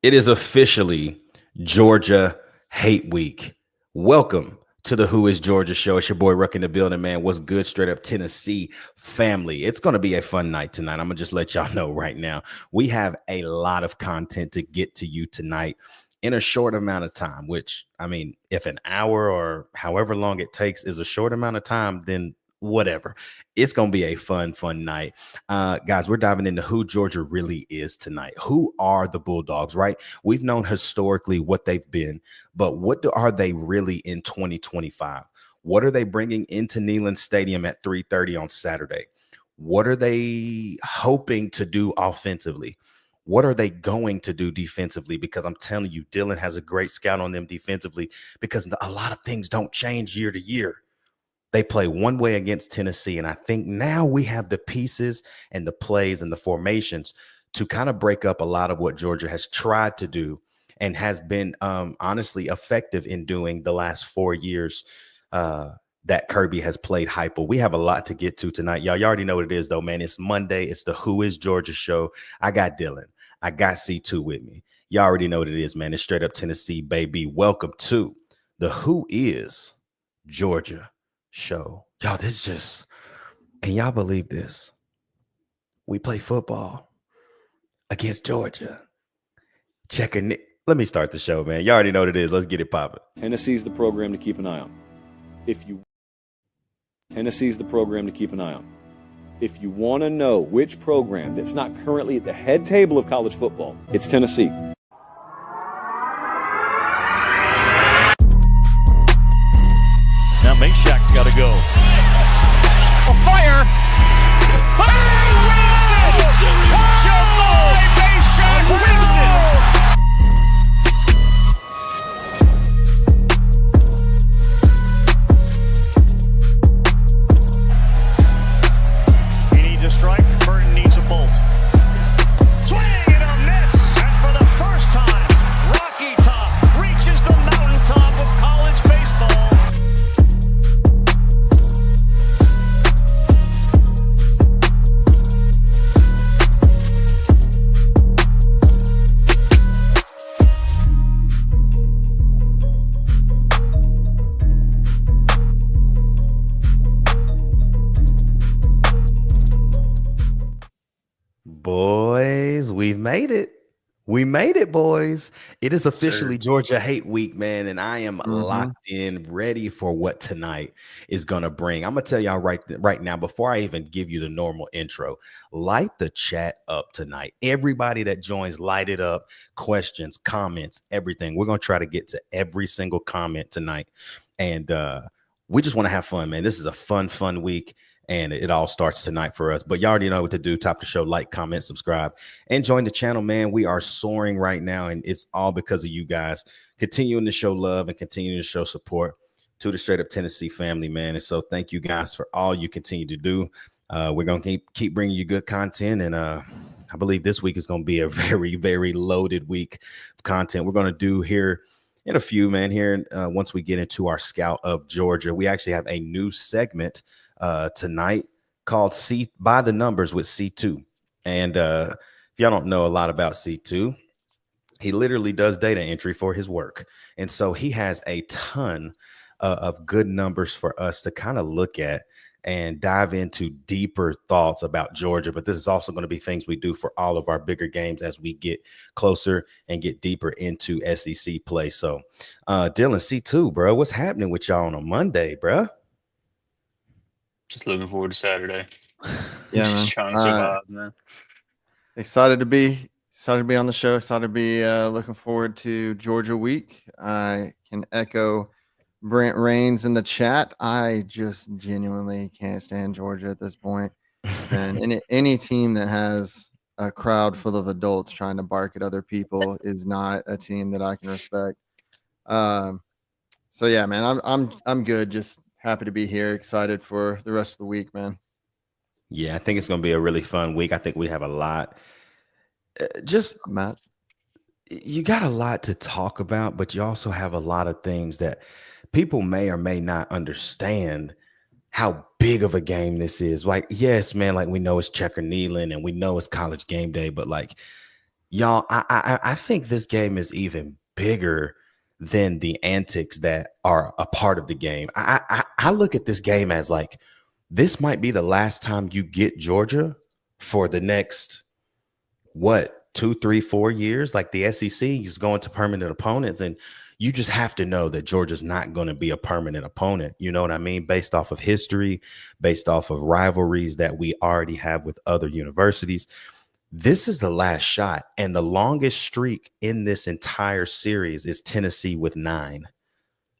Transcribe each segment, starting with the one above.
It is officially Georgia Hate Week. Welcome to the Who is Georgia show. It's your boy Ruck in the building, man. What's good? Straight up Tennessee family. It's going to be a fun night tonight. I'm going to just let y'all know right now. We have a lot of content to get to you tonight in a short amount of time, which, I mean, if an hour or however long it takes is a short amount of time, then whatever. It's going to be a fun night. Guys, we're diving into who Georgia really is tonight. Who are the Bulldogs, right? We've known historically what they've been, but what are they really in 2025? What are they bringing into Neyland Stadium at 3:30 on Saturday? What are they hoping to do offensively? What are they going to do defensively? Because I'm telling you, Dylan has a great scout on them defensively because a lot of things don't change year to year. They play one way against Tennessee, and I think now we have the pieces and the plays and the formations to kind of break up a lot of what Georgia has tried to do and has been honestly effective in doing the last 4 years that Kirby has played Heupel. We have a lot to get to tonight. Y'all already know what it is, though, man. It's Monday. It's the Who is Georgia show. I got Dylan. I got C2 with me. Y'all already know what it is, man. It's straight up Tennessee, baby. Welcome to the Who is Georgia show. Y'all, this just, can y'all believe this? We play football against Georgia. Let me start the show, man. Y'all already know what it is. Let's get it popping. Tennessee's the program to keep an eye on. Tennessee's the program to keep an eye on. If you want to know which program that's not currently at the head table of college football, it's Tennessee. Now Meshack's got to go. A fire! Fire! Wins it! Jabari Meshack wins it! He needs a strike. Burton needs a bolt. Swing and a miss! And for the first time, Rocky Top reaches the mountaintop of college baseball. Boys, we've made it. We made it, boys. It is officially Georgia Hate Week, man, and I am locked in, ready for what tonight is going to bring. I'm going to tell y'all right now, before I even give you the normal intro, light the chat up tonight. Everybody that joins, light it up. Questions, comments, everything. We're going to try to get to every single comment tonight, and we just want to have fun, man. This is a fun week. And it all starts tonight for us. But y'all already know what to do. Top the show, like, comment, subscribe, and join the channel, man. We are soaring right now, and it's all because of you guys continuing to show love and continuing to show support to the straight up Tennessee family, man. And so thank you guys for all you continue to do. We're going to keep bringing you good content. And I believe this week is going to be a very loaded week of content. We're going to do here in a few, man, here once we get into our Scout of Georgia. We actually have a new segment tonight called C by the Numbers with C2. And if y'all don't know a lot about C2, he literally does data entry for his work. And so he has a ton of good numbers for us to kind of look at and dive into deeper thoughts about Georgia. But this is also going to be things we do for all of our bigger games as we get closer and get deeper into SEC play. So Dylan, C2, bro, what's happening with y'all on a Monday, bro? Just looking forward to Saturday. Yeah, just man. Trying to survive, man. Excited to be on the show. Excited to be looking forward to Georgia week. I can echo Brent Rains in the chat. I just genuinely can't stand Georgia at this point. And any team that has a crowd full of adults trying to bark at other people is not a team that I can respect. So yeah, man, I'm good. Just happy to be here. Excited for the rest of the week, man. Yeah, I think it's going to be a really fun week. I think we have a lot. Matt, you got a lot to talk about, but you also have a lot of things that people may or may not understand how big of a game this is. Like, yes, man, like we know it's Checker Neyland and we know it's College game day, but like Y'all, I think this game is even bigger than the antics that are a part of the game. I look at this game as like this might be the last time you get Georgia for the next what 2, 3, 4 years. Like the SEC is going to permanent opponents, and you just have to know that Georgia's not going to be a permanent opponent. You know what I mean? Based off of history, based off of rivalries that we already have with other universities. This is the last shot, and the longest streak in this entire series is Tennessee with 9.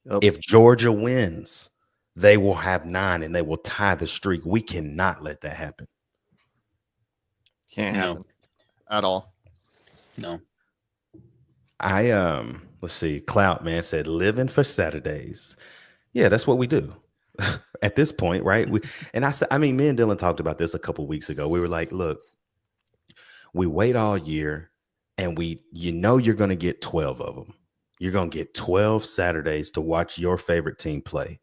Yep. If Georgia wins, they will have 9 and they will tie the streak. We cannot let that happen. Can't No. happen at all. No. Let's see. Clout Man said living for Saturdays. Yeah, that's what we do at this point, right? Me and Dylan talked about this a couple weeks ago. We were like, look, we wait all year and you're going to get 12 of them. You're going to get 12 Saturdays to watch your favorite team play.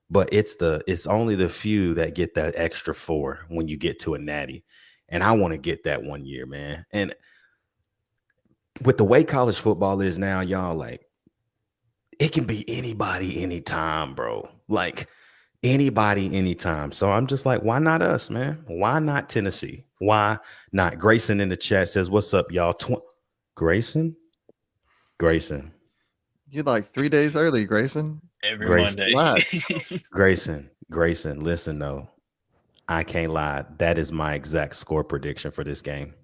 But it's only the few that get that extra 4 when you get to a natty. And I want to get that one year, man. And with the way college football is now, y'all, like it can be anybody, anytime, bro. Like anybody, anytime. So I'm just like, why not us, man? Why not Tennessee? Why not? Grayson in the chat says, what's up, y'all? Grayson? You're like 3 days early, Grayson. Every Grace, Monday. Relax. Grayson, listen, though. I can't lie. That is my exact score prediction for this game.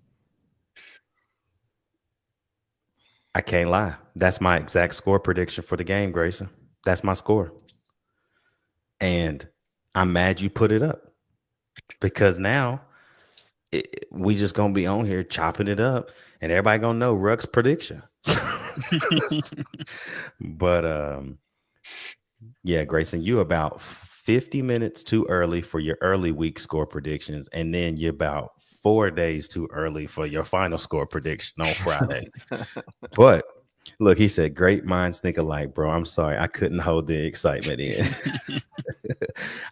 I can't lie. That's my exact score prediction for the game, Grayson. That's my score. And I'm mad you put it up because now we just going to be on here chopping it up and everybody going to know Ruck's prediction. But yeah, Grayson, you about 50 minutes too early for your early week score predictions, and then you're about 4 days too early for your final score prediction on Friday. But look, he said, great minds think alike, bro. I'm sorry. I couldn't hold the excitement in.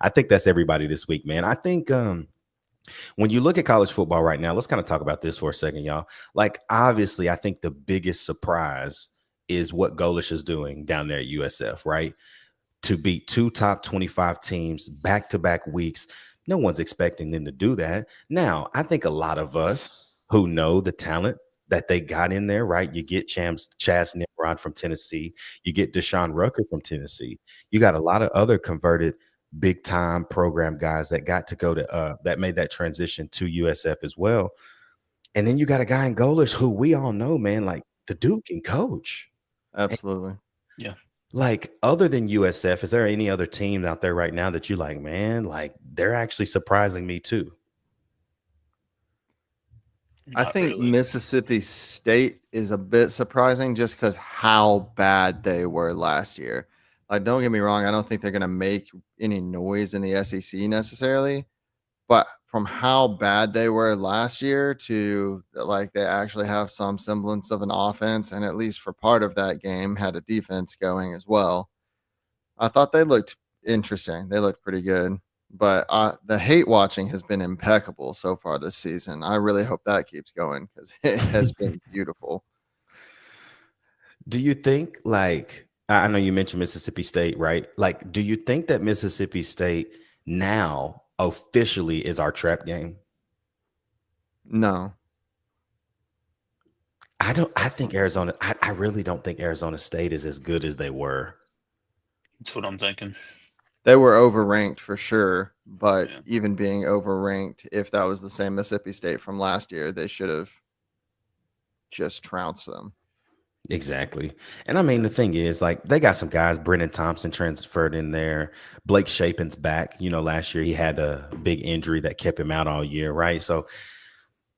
I think that's everybody this week, man. I think when you look at college football right now, let's kind of talk about this for a second, y'all. Like, obviously, I think the biggest surprise is what Golish is doing down there at USF, right? To beat 2 top 25 teams back-to-back weeks. No one's expecting them to do that. Now, I think a lot of us who know the talent that they got in there, right? You get Chaz Nimrod from Tennessee. You get Deshaun Rucker from Tennessee. You got a lot of other converted big-time program guys that got to go to that made that transition to USF as well. And then you got a guy in Golish who we all know, man, like the Duke can coach. Absolutely. Yeah. Like, other than USF, is there any other team out there right now that you like, man, like they're actually surprising me too? I think Mississippi State is a bit surprising just because how bad they were last year. Like, don't get me wrong, I don't think they're going to make any noise in the SEC necessarily, but from how bad they were last year to like they actually have some semblance of an offense, and at least for part of that game had a defense going as well. I thought they looked interesting. They looked pretty good. But the hate watching has been impeccable so far this season. I really hope that keeps going because it has been beautiful. Do you think, like, I know you mentioned Mississippi State, right? Like, do you think that Mississippi State now officially is our trap game? No. I think Arizona, I really don't think Arizona State is as good as they were. That's what I'm thinking. They were overranked for sure, but Yeah. even being overranked, if that was the same Mississippi State from last year, they should have just trounced them. Exactly. And I mean, the thing is, like, they got some guys. Brennan Thompson transferred in there. Blake Shapen's back. You know, last year he had a big injury that kept him out all year, right? So,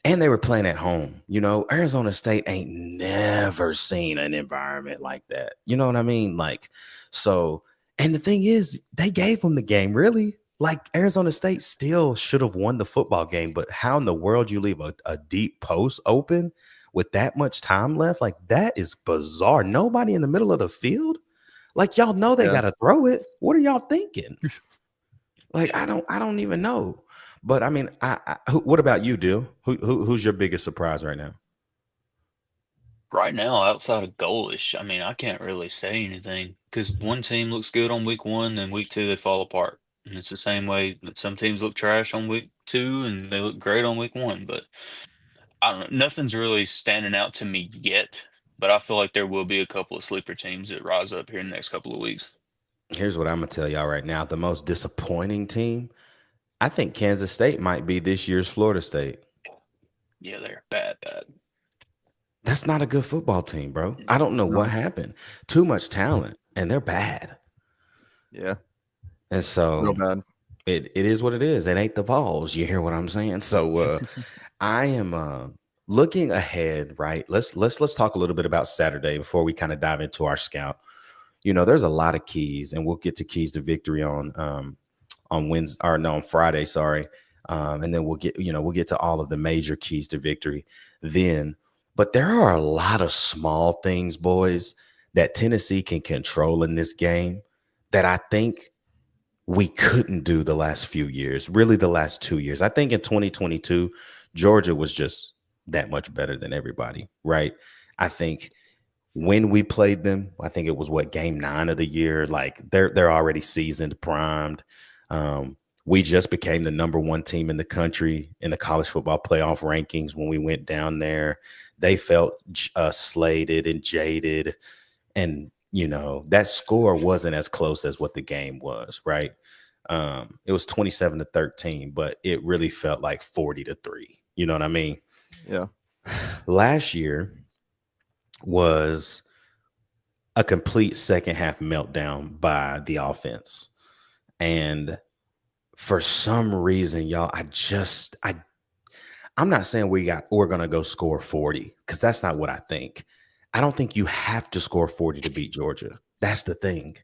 and they were playing at home. You know, Arizona State ain't never seen an environment like that. You know what I mean? Like, so, and the thing is, they gave them the game, really. Like, Arizona State still should have won the football game, but how in the world you leave a deep post open with that much time left? Like, that is bizarre. Nobody in the middle of the field. Like, y'all know they got to throw it. What are y'all thinking? Like, I don't even know. But I mean, what about you, Dill? Who's your biggest surprise right now? Right now, outside of goalish, I mean, I can't really say anything because one team looks good on week 1, and week 2 they fall apart. And it's the same way that some teams look trash on week 2 and they look great on week 1. But I don't know, nothing's really standing out to me yet. But I feel like there will be a couple of sleeper teams that rise up here in the next couple of weeks. Here's what I'm gonna tell y'all right now. The most disappointing team, I think Kansas State might be this year's Florida State. Yeah, they're bad. That's not a good football team, bro. I don't know what happened. Too much talent, and they're bad. Yeah, And so real bad. it is what it is. It ain't the Vols. You hear what I'm saying? So I am looking ahead, right? Let's talk a little bit about Saturday before we kind of dive into our scout. You know, there's a lot of keys, and we'll get to keys to victory on Wednesday, or no, on Friday, sorry. And then we'll get to all of the major keys to victory then. But there are a lot of small things, boys, that Tennessee can control in this game that I think we couldn't do the last few years, really the last 2 years. I think in 2022, Georgia was just that much better than everybody, right? I think when we played them, I think it was game 9 of the year. Like they're already seasoned, primed. We just became the number 1 team in the country in the college football playoff rankings when we went down there. They felt slated and jaded, and that score wasn't as close as what the game was, right? It was 27-13, but it really felt like 40-3. You know what I mean? Yeah. Last year was a complete second half meltdown by the offense. And for some reason, y'all, I'm not saying we're going to go score 40, because that's not what I think. I don't think you have to score 40 to beat Georgia. That's the thing.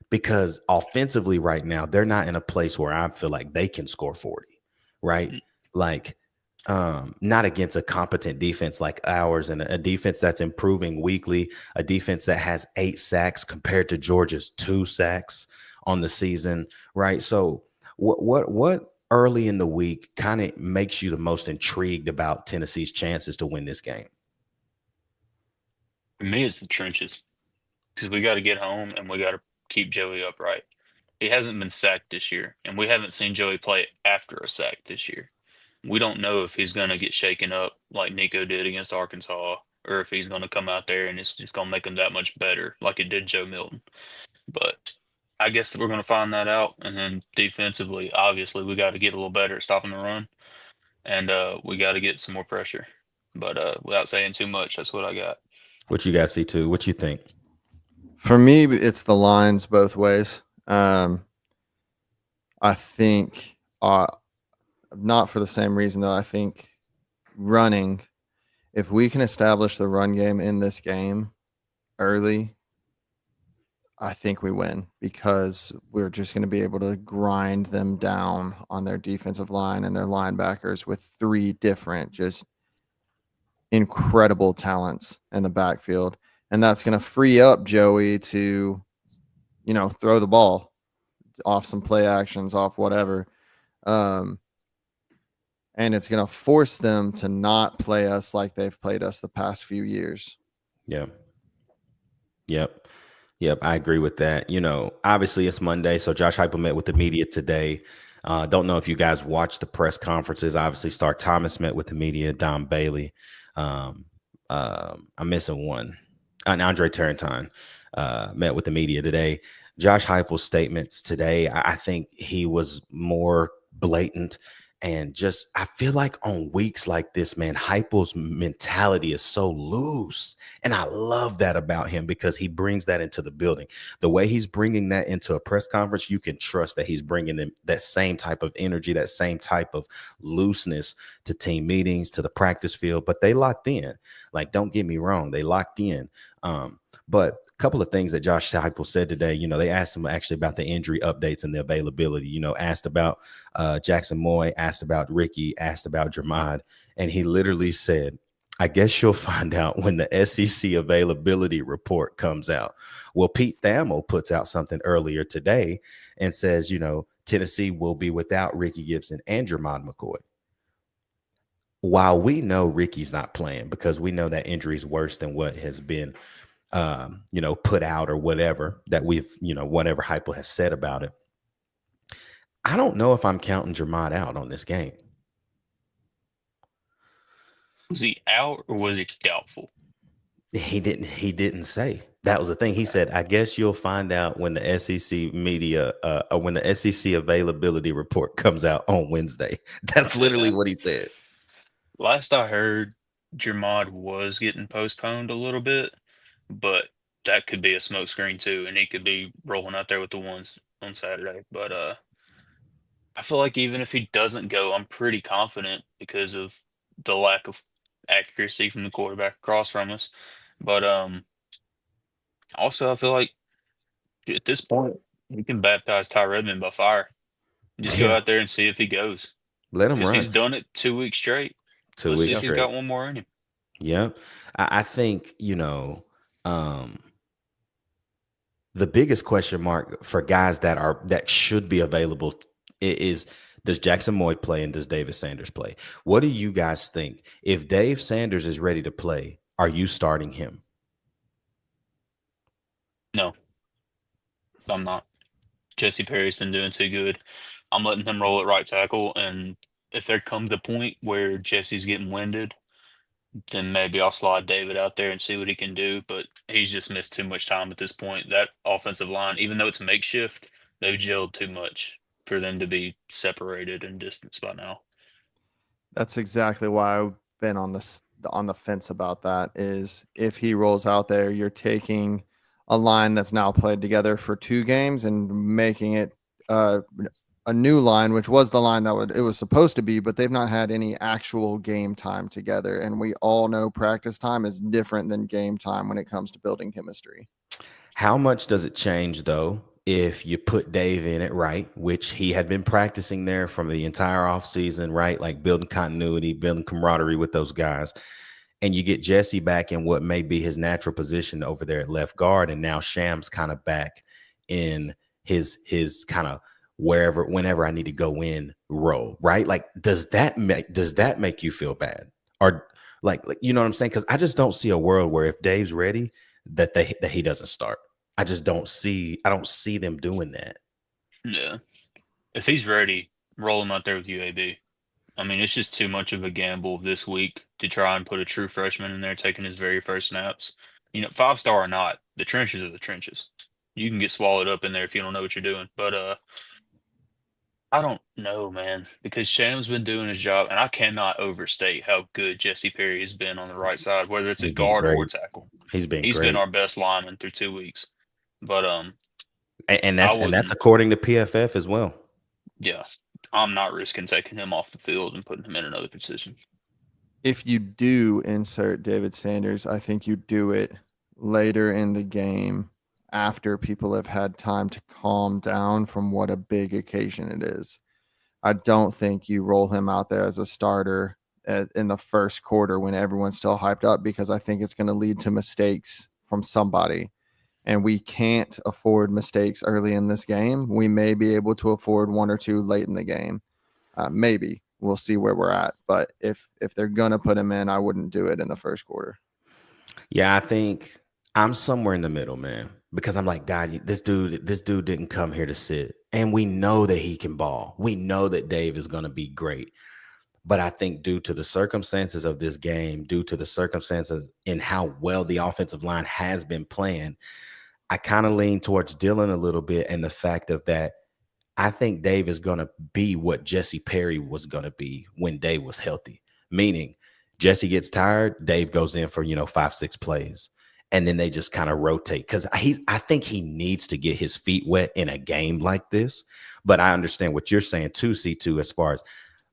Because offensively right now, they're not in a place where I feel like they can score 40, right? Like, not against a competent defense like ours, and a defense that's improving weekly, a defense that has 8 sacks compared to Georgia's 2 sacks on the season, right? So what early in the week kind of makes you the most intrigued about Tennessee's chances to win this game? For me, it's the trenches, because we got to get home and we got to keep Joey upright. He hasn't been sacked this year, and we haven't seen Joey play after a sack this year. We don't know if he's going to get shaken up like Nico did against Arkansas, or if he's going to come out there and it's just going to make him that much better like it did Joe Milton. But I guess that we're going to find that out. And then defensively, obviously, we got to get a little better at stopping the run, and we got to get some more pressure. But without saying too much, that's what I got. What you guys see too? What you think? For me, it's the lines both ways. I think not for the same reason, though. I think running, if we can establish the run game in this game early, I think we win, because we're just going to be able to grind them down on their defensive line and their linebackers with 3 different just incredible talents in the backfield. And that's going to free up Joey to, throw the ball off some play actions, off whatever. And it's going to force them to not play us like they've played us the past few years. Yeah. Yep. I agree with that. Obviously it's Monday, so Josh Heupel met with the media today. Don't know if you guys watched the press conferences. Obviously, Star Thomas met with the media. Don Bailey. I'm missing one. And Andre Tarantine met with the media today. Josh Heupel's statements today, I think he was more blatant. And just, I feel like on weeks like this, man, Heupel's mentality is so loose. And I love that about him, because he brings that into the building. The way he's bringing that into a press conference, you can trust that he's bringing in that same type of energy, that same type of looseness to team meetings, to the practice field. But they locked in. Like, don't get me wrong, they locked in. But a couple of things that Josh Heupel said today, they asked him actually about the injury updates and the availability, asked about Jackson Moy, asked about Ricky, asked about Jermod. And he literally said, I guess you'll find out when the SEC availability report comes out. Well, Pete Thamel puts out something earlier today and says, Tennessee will be without Ricky Gibson and Jermod McCoy. while we know Ricky's not playing because we know that injury is worse than what has been, put out or whatever that we've, whatever Heupel has said about it. I don't know if I'm counting Jermod out on this game. Was he out or was he doubtful? He didn't say. That was the thing. He said, I guess you'll find out when the SEC media, or when the SEC availability report comes out on Wednesday. That's literally what he said. Last I heard, Jermod was getting postponed a little bit, but that could be a smokescreen too, and he could be rolling out there with the ones on Saturday. But I feel like even if he doesn't go, I'm pretty confident because of the lack of accuracy from the quarterback across from us. But also I feel like at this point we can baptize Ty Redmond by fire. Just go out there and see if he goes. Let him Because run. he's done it 2 weeks straight. 2 Let's weeks see if straight. he's got one more in him. Yeah. I think, the biggest question mark for guys that should be available is, does Jackson Moy play and does David Sanders play? What do you guys think? If Dave Sanders is ready to play, are you starting him? No, I'm not. Jesse Perry's been doing too good. I'm letting him roll at right tackle, and if there comes a point where Jesse's getting winded, then maybe I'll slide David out there and see what he can do. But he's just missed too much time at this point. That offensive line, even though it's makeshift, they've gelled too much for them to be separated and distanced by now. That's exactly why I've been on the fence about that. Is if he rolls out there, you're taking a line that's now played together for 2 games and making it a new line, which was the line that it was supposed to be, but they've not had any actual game time together. And we all know practice time is different than game time when it comes to building chemistry. How much does it change, though, if you put Dave in it, right, which he had been practicing there from the entire offseason, right, like building continuity, building camaraderie with those guys, and you get Jesse back in what may be his natural position over there at left guard, and now Sham's kind of back in his kind of whenever I need to go in role, right? Like, does that make you feel bad? Or like you know what I'm saying? Because I just don't see a world where if Dave's ready, that he doesn't start. I don't see them doing that. Yeah. If he's ready, roll him out there with UAB. I mean, it's just too much of a gamble this week to try and put a true freshman in there taking his very first snaps. 5-star or not, the trenches are the trenches. You can get swallowed up in there if you don't know what you're doing. But I don't know, man, because Sham's been doing his job, and I cannot overstate how good Jesse Perry has been on the right side, whether it's a guard or tackle. He's been our best lineman through 2 weeks. But and that's according to PFF as well. Yeah, I'm not risking taking him off the field and putting him in another position. If you do insert David Sanders, I think you do it later in the game after people have had time to calm down from what a big occasion it is. I don't think you roll him out there as a starter in the first quarter when everyone's still hyped up, because I think it's going to lead to mistakes from somebody. And we can't afford mistakes early in this game. We may be able to afford 1 or 2 late in the game. Maybe. We'll see where we're at. But if they're going to put him in, I wouldn't do it in the first quarter. Yeah, I think I'm somewhere in the middle, man, because I'm like, God, this dude didn't come here to sit. And we know that he can ball. We know that Dave is going to be great. But I think due to the circumstances of this game, due to the circumstances in how well the offensive line has been playing, I kind of lean towards Dylan a little bit, and the fact of that, I think Dave is going to be what Jesse Perry was going to be when Dave was healthy, meaning Jesse gets tired, Dave goes in for, 5-6 plays, and then they just kind of rotate, because I think he needs to get his feet wet in a game like this. But I understand what you're saying too, C2, as far as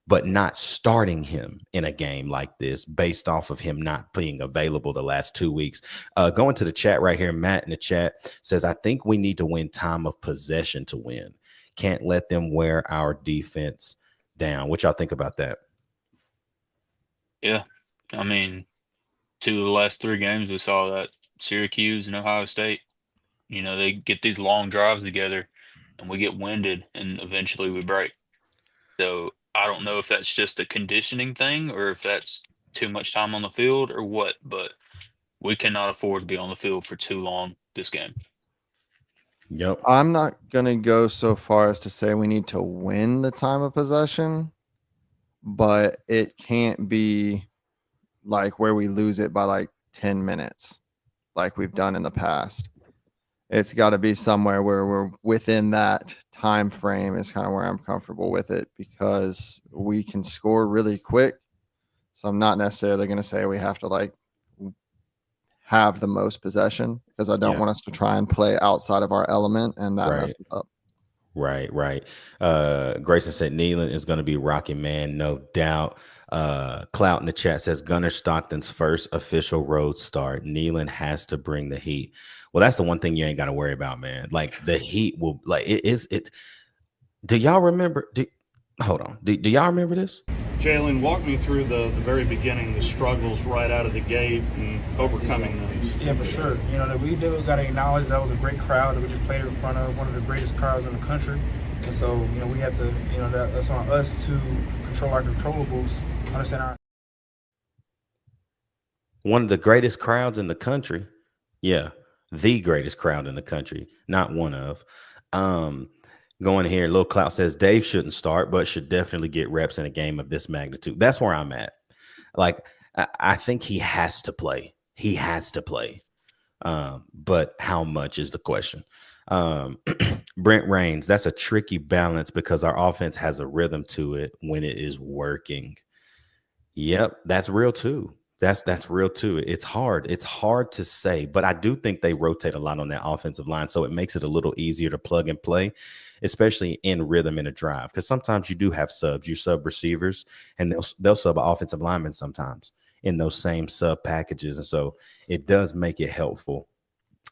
but not starting him in a game like this based off of him not being available the last 2 weeks. Going to the chat right here, Matt in the chat says, I think we need to win time of possession to win. Can't let them wear our defense down. What y'all think about that? Yeah. I mean, 2 of the last 3 games, we saw that Syracuse and Ohio State, they get these long drives together and we get winded and eventually we break. So I don't know if that's just a conditioning thing or if that's too much time on the field or what, but we cannot afford to be on the field for too long this game. Yep. I'm not going to go so far as to say we need to win the time of possession, but it can't be like where we lose it by like 10 minutes like we've done in the past. It's got to be somewhere where we're within that time frame is kind of where I'm comfortable with it, because we can score really quick. So I'm not necessarily going to say we have to like have the most possession, because I don't want us to try and play outside of our element, and that messes up. Right. Grayson said Neyland is going to be rocking, man, no doubt. Clout in the chat says Gunnar Stockton's first official road start. Neyland has to bring the heat. Well, that's the one thing you ain't got to worry about, man. Like the heat will, like it. Do y'all remember? Hold on. Do y'all remember this? Jalen, walk me through the very beginning, the struggles right out of the gate and overcoming those. Yeah, for sure. You know, that we do got to acknowledge that was a great crowd that we just played in front of, one of the greatest crowds in the country. And so, you know, we have to, you know, that's on us to control our controllables, understand our. One of the greatest crowds in the country. Yeah, the greatest crowd in the country, not one of. Going here, Lil Clout says Dave shouldn't start, but should definitely get reps in a game of this magnitude. That's where I'm at. Like, I think he has to play. He has to play. But how much is the question? Brent Rains, that's a tricky balance because our offense has a rhythm to it when it is working. Yep, that's real too. That's real too. It's hard. It's hard to say, but I do think they rotate a lot on that offensive line, so it makes it a little easier to plug and play, especially in rhythm in a drive. Because sometimes you do have subs, you sub receivers, and they'll sub an offensive lineman sometimes in those same sub packages, and so it does make it helpful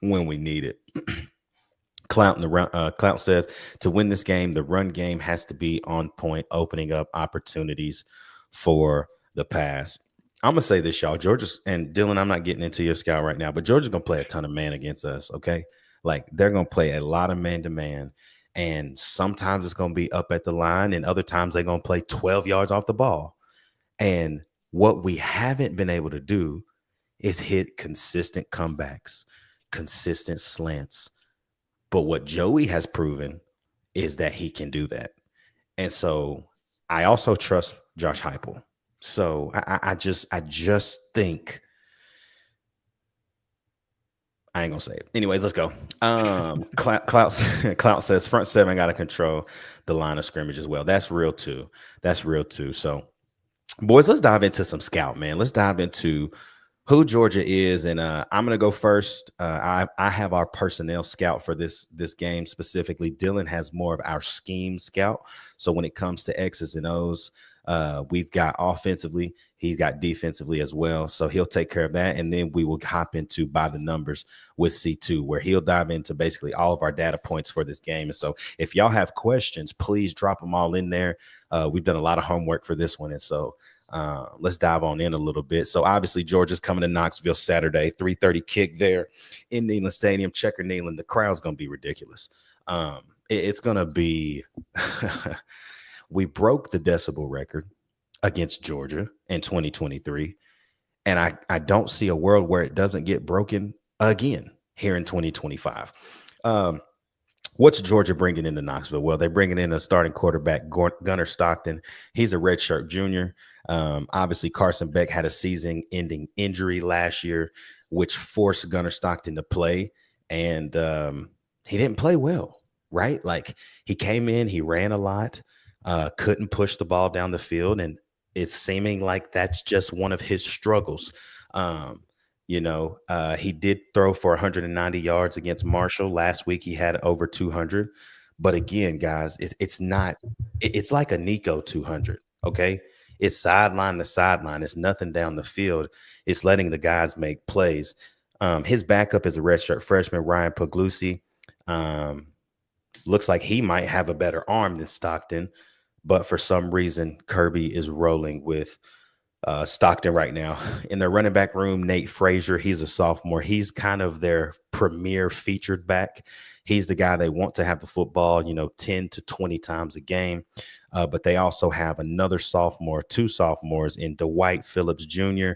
when we need it. Clout says to win this game, the run game has to be on point, opening up opportunities for the pass. I'm gonna say this, y'all. Georgia's, and Dylan, I'm not getting into your scout right now, but Georgia's gonna play a ton of man against us. Okay, like they're gonna play a lot of man to man, and sometimes it's gonna be up at the line, and other times they're gonna play 12 yards off the ball. And what we haven't been able to do is hit consistent comebacks, consistent slants. But what Joey has proven is that he can do that, and so I also trust Josh Heupel. So I just think I ain't gonna say it. Anyways, let's go. Clout says front seven got to control the line of scrimmage as well. That's real too. So, boys, let's dive into some scout, man. Let's dive into who Georgia is, and I'm gonna go first. I have our personnel scout for this game specifically. Dylan has more of our scheme scout. So when it comes to X's and O's, we've got offensively, he's got defensively as well. So he'll take care of that. And then we will hop into by the numbers with C2, where he'll dive into basically all of our data points for this game. And so if y'all have questions, please drop them all in there. We've done a lot of homework for this one. And so let's dive on in a little bit. So obviously Georgia's coming to Knoxville Saturday, 3:30 kick there in Neyland Stadium. Checker Neyland. The crowd's going to be ridiculous. It's going to be we broke the decibel record against Georgia in 2023. And I don't see a world where it doesn't get broken again here in 2025. What's Georgia bringing into Knoxville? Well, they're bringing in a starting quarterback, Gunnar Stockton. He's a redshirt junior. Obviously, Carson Beck had a season-ending injury last year, which forced Gunnar Stockton to play. And he didn't play well, right? Like, he came in, he ran a lot, couldn't push the ball down the field, and it's seeming like that's just one of his struggles. He did throw for 190 yards against Marshall. Last week he had over 200. But again, guys, it's like a Nico 200, okay? It's sideline to sideline. It's nothing down the field. It's letting the guys make plays. His backup is a redshirt freshman, Ryan Puglisi. Looks like he might have a better arm than Stockton, but for some reason, Kirby is rolling with Stockton right now. In their running back room, Nate Frazier, he's a sophomore. He's kind of their premier featured back. He's the guy they want to have the football, 10 to 20 times a game. But they also have another sophomore, two sophomores in Dwight Phillips Jr.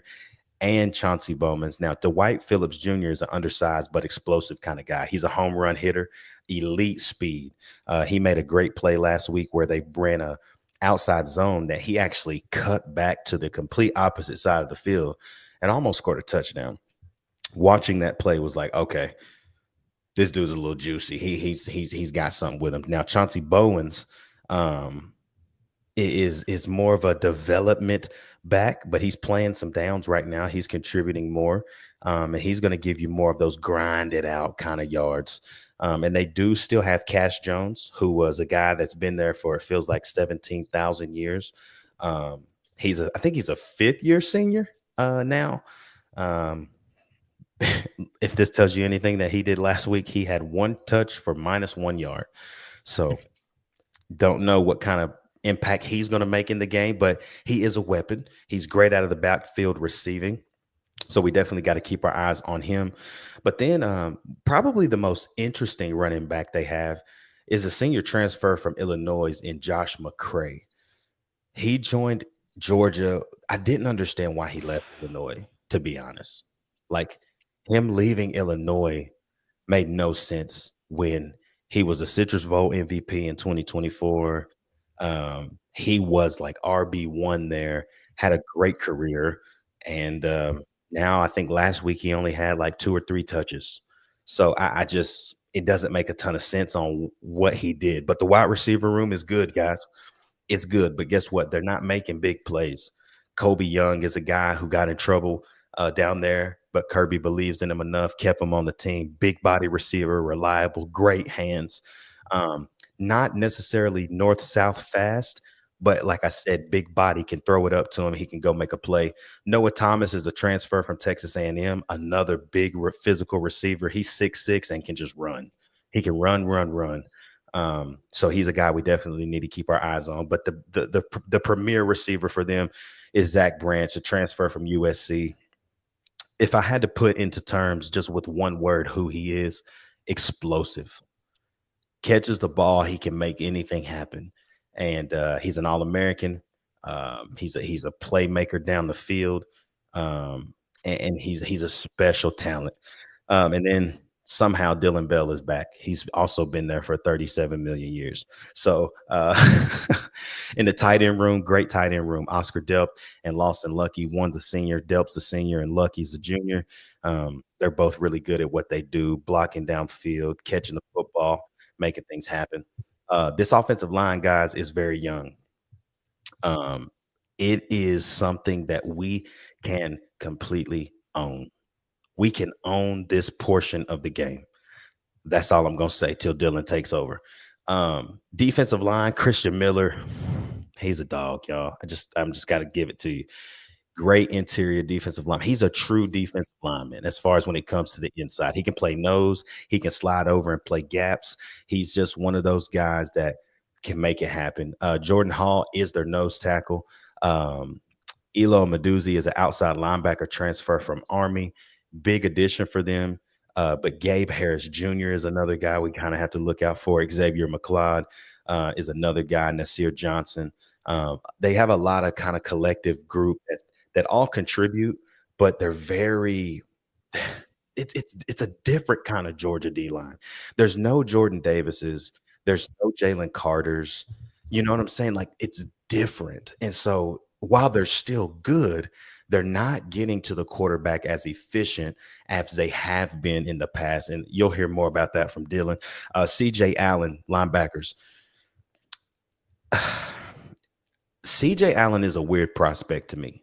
and Chauncey Bowmans. Now, Dwight Phillips Jr. is an undersized but explosive kind of guy. He's a home run hitter, elite speed. He made a great play last week where they ran a outside zone that he actually cut back to the complete opposite side of the field and almost scored a touchdown. Watching that play was like, okay, this dude's a little juicy. He's got something with him. Now, Chauncey Bowens is more of a development back, but he's playing some downs right now. He's contributing more, and he's going to give you more of those grinded out kind of yards. And they do still have Cash Jones, who was a guy that's been there for, it feels like 17,000 years. I think he's a fifth-year senior now. If this tells you anything that he did last week, he had one touch for -1 yard. So don't know what kind of impact he's going to make in the game, but he is a weapon. He's great out of the backfield receiving. So we definitely got to keep our eyes on him. But then probably the most interesting running back they have is a senior transfer from Illinois in Josh McCray. He joined Georgia. I didn't understand why he left Illinois, to be honest. Like, him leaving Illinois made no sense when he was a Citrus Bowl MVP in 2024. He was like RB1 there, had a great career. And now I think last week he only had like 2 or 3 touches. So it doesn't make a ton of sense on what he did. But the wide receiver room is good, guys. It's good. But guess what? They're not making big plays. Kobe Young is a guy who got in trouble down there, but Kirby believes in him enough, kept him on the team. Big body receiver, reliable, great hands. Not necessarily north-south fast, but like I said, big body, can throw it up to him. He can go make a play. Noah Thomas is a transfer from Texas A&M, another big physical receiver. He's 6'6" and can just run. He can run. So he's a guy we definitely need to keep our eyes on. But the premier receiver for them is Zach Branch, a transfer from USC. If I had to put into terms just with one word who he is, explosive. Catches the ball, he can make anything happen. And he's an All-American. He's a playmaker down the field. And he's a special talent. And then somehow Dylan Bell is back. He's also been there for 37 million years. So in the tight end room, great tight end room, Oscar Delp and Lawson Lucky. One's a senior, Delp's a senior, and Lucky's a junior. They're both really good at what they do, blocking downfield, catching the football, making things happen. This offensive line, guys, is very young. It is something that we can completely own. We can own this portion of the game. That's all I'm going to say till Dylan takes over. Defensive line, Christian Miller, he's a dog, y'all. I'm just got to give it to you. Great interior defensive line. He's a true defensive lineman as far as when it comes to the inside. He can play nose. He can slide over and play gaps. He's just one of those guys that can make it happen. Jordan Hall is their nose tackle. Elo Meduzzi is an outside linebacker transfer from Army. Big addition for them. But Gabe Harris Jr. is another guy we kind of have to look out for. Xavier McLeod is another guy. Nasir Johnson. They have a lot of kind of collective group that all contribute, but they're very it's a different kind of Georgia D-line. There's no Jordan Davises. There's no Jalen Carters. You know what I'm saying? Like, it's different. And so while they're still good, they're not getting to the quarterback as efficient as they have been in the past. And you'll hear more about that from Dylan. CJ Allen, linebackers. CJ Allen is a weird prospect to me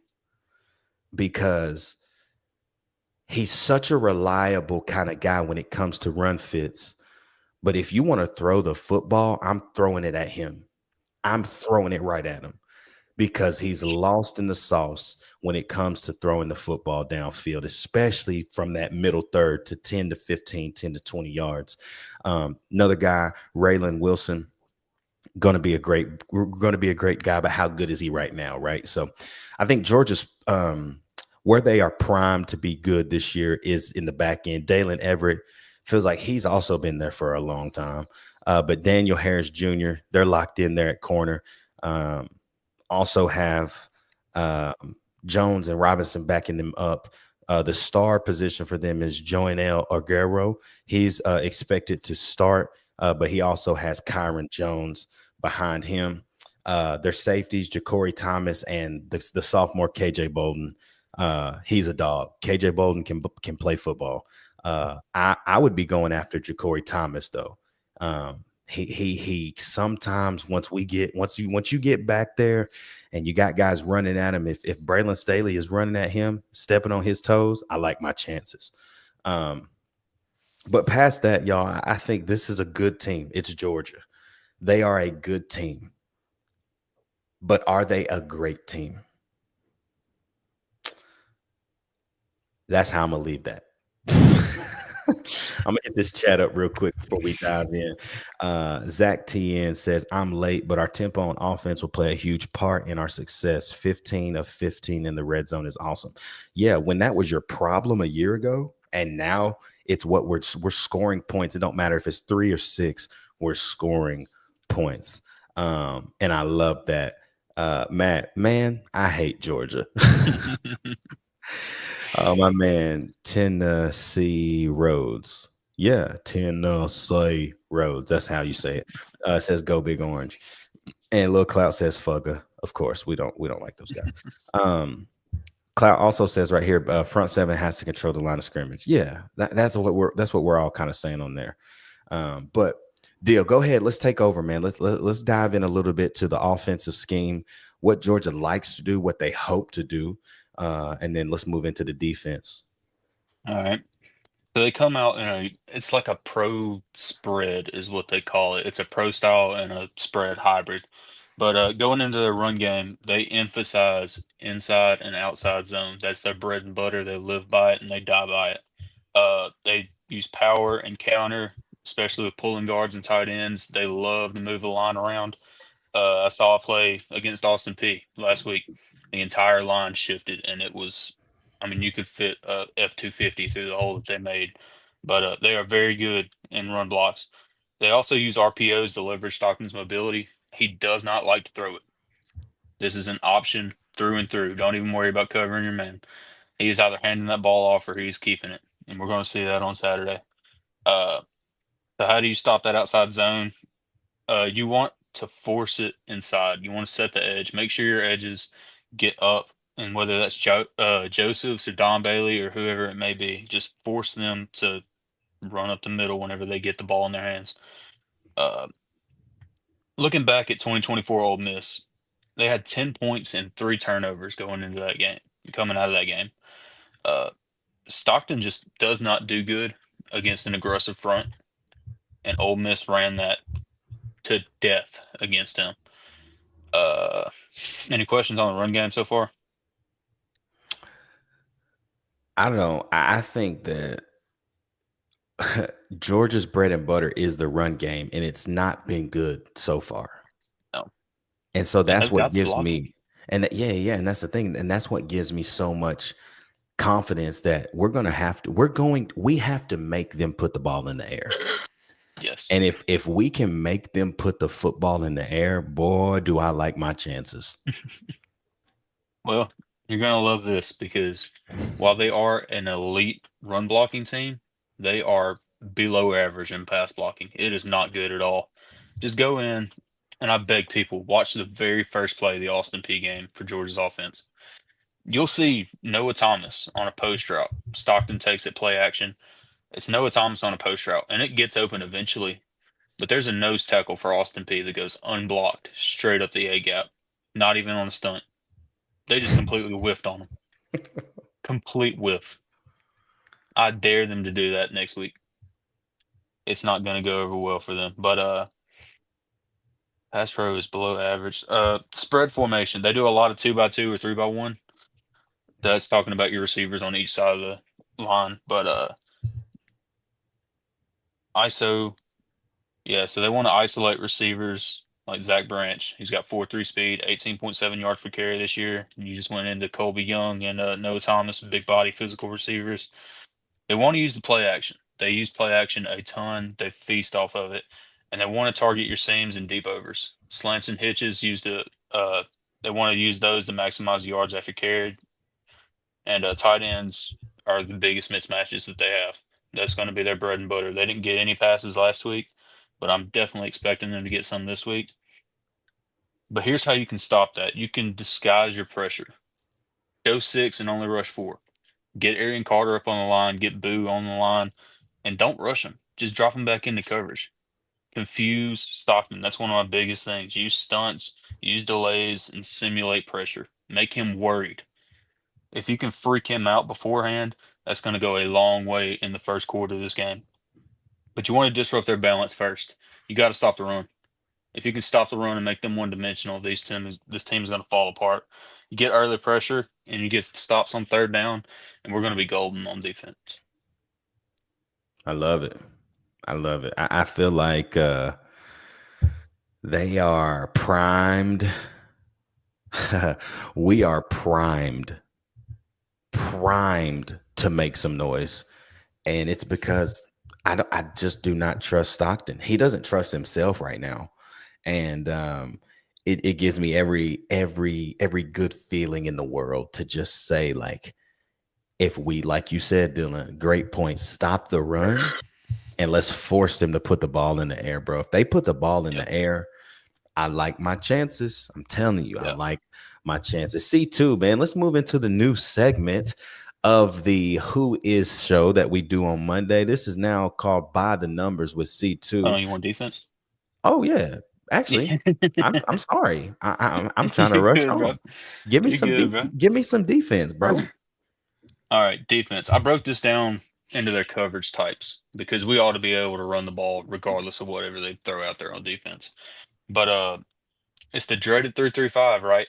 because he's such a reliable kind of guy when it comes to run fits. But if you want to throw the football, I'm throwing it at him. I'm throwing it right at him because he's lost in the sauce when it comes to throwing the football downfield, especially from that middle third to 10 to 15, 10 to 20 yards. Another guy, Raylan Wilson, going to be a great guy, but how good is he right now, right? So I think Georgia's where they are primed to be good this year is in the back end. Dalen Everett feels like he's also been there for a long time. But Daniel Harris Jr., they're locked in there at corner. Also have Jones and Robinson backing them up. The star position for them is Joinel Arguero. He's expected to start, but he also has Kyron Jones behind him. Their safeties, Ja'Cory Thomas and the sophomore KJ Bolden. He's a dog. KJ Bolden can play football. I would be going after Ja'Cory Thomas though. He sometimes once you get back there and you got guys running at him, if Braylon Staley is running at him, stepping on his toes, I like my chances. But past that, y'all, I think this is a good team. It's Georgia. They are a good team. But are they a great team? That's how I'm going to leave that. I'm going to get this chat up real quick before we dive in. Zach TN says, I'm late, but our tempo on offense will play a huge part in our success. 15 of 15 in the red zone is awesome. Yeah, when that was your problem a year ago, and now it's what we're scoring points. It don't matter if it's 3 or 6, we're scoring points. And I love that. Matt, man, I hate Georgia. My man, Tennessee Roads. Yeah, Tennessee Roads. That's how you say it. Says go Big Orange. And Lil Clout says fugga. Of course, we don't like those guys. Clout also says right here, front seven has to control the line of scrimmage. Yeah, that's what we're all kind of saying on there. But Deal, go ahead. Let's take over, man. Let's dive in a little bit to the offensive scheme, what Georgia likes to do, what they hope to do. And then let's move into the defense. All right. So they come out it's like a pro spread is what they call it. It's a pro style and a spread hybrid. But going into the run game, they emphasize inside and outside zone. That's their bread and butter. They live by it and they die by it. They use power and counter, especially with pulling guards and tight ends. They love to move the line around. I saw a play against Austin Peay last week. The entire line shifted, and it was, you could fit a F-250 through the hole that they made. But they are very good in run blocks. They also use RPOs to leverage Stockton's mobility. He does not like to throw it. This is an option through and through. Don't even worry about covering your man. He is either handing that ball off or he's keeping it, and we're going to see that on Saturday. So how do you stop that outside zone? You want to force it inside. You want to set the edge. Make sure your edges get up, and whether that's Joseph's or Don Bailey or whoever it may be, just force them to run up the middle whenever they get the ball in their hands. Looking back at 2024 Ole Miss, they had 10 points and 3 turnovers coming out of that game. Stockton just does not do good against an aggressive front, and Ole Miss ran that to death against him. Any questions on the run game so far? I don't know. I think that Georgia's bread and butter is the run game, and it's not been good so far. No. And so that's what gives me, and that's the thing, and that's what gives me so much confidence that we have to make them put the ball in the air. Yes. And if we can make them put the football in the air, boy, do I like my chances. Well, you're going to love this because while they are an elite run blocking team, they are below average in pass blocking. It is not good at all. Just go in, and I beg people, watch the very first play of the Austin Peay game for Georgia's offense. You'll see Noah Thomas on a post route. Stockton takes it play action. It's Noah Thomas on a post route, and it gets open eventually. But there's a nose tackle for Austin Peay that goes unblocked straight up the A-gap, not even on a stunt. They just completely whiffed on him. Complete whiff. I dare them to do that next week. It's not going to go over well for them. But pass pro is below average. Spread formation. They do a lot of 2x2 or 3x1. That's talking about your receivers on each side of the line. But ISO, yeah, so they want to isolate receivers like Zach Branch. He's got 4.3 speed, 18.7 yards per carry this year. And you just went into Colby Young and Noah Thomas, big body physical receivers. They want to use the play action. They use play action a ton. They feast off of it, and they want to target your seams and deep overs. Slants and hitches they want to use those to maximize yards after carry, and tight ends are the biggest mismatches that they have. That's going to be their bread and butter. They didn't get any passes last week, but I'm definitely expecting them to get some this week. But here's how you can stop that. You can disguise your pressure. Go 6 and only rush 4. Get Arian Carter up on the line, get Boo on the line, and don't rush him. Just drop him back into coverage. Confuse Stockton. That's one of my biggest things. Use stunts, use delays, and simulate pressure. Make him worried. If you can freak him out beforehand, that's going to go a long way in the first quarter of this game. But you want to disrupt their balance first. You got to stop the run. If you can stop the run and make them one-dimensional, this team is going to fall apart. You get early pressure, and you get stops on third down, and we're going to be golden on defense. I love it. I feel like they are primed. We are primed to make some noise. And it's because I just do not trust Stockton. He doesn't trust himself right now. And it gives me every good feeling in the world to just say, like, if we, like you said, Dylan, great point, stop the run and let's force them to put the ball in the air, bro. If they put the ball in the air, I like my chances. I'm telling you, I like my chances. C2, man, let's move into the new segment of the Who Is show that we do on Monday. This is now called By the Numbers with C2. Oh, you want defense? Oh, yeah. Actually, I'm sorry. I'm trying to rush on. Give me some defense, bro. All right, defense. I broke this down into their coverage types because we ought to be able to run the ball regardless of whatever they throw out there on defense. But it's the dreaded 3-3-5, right?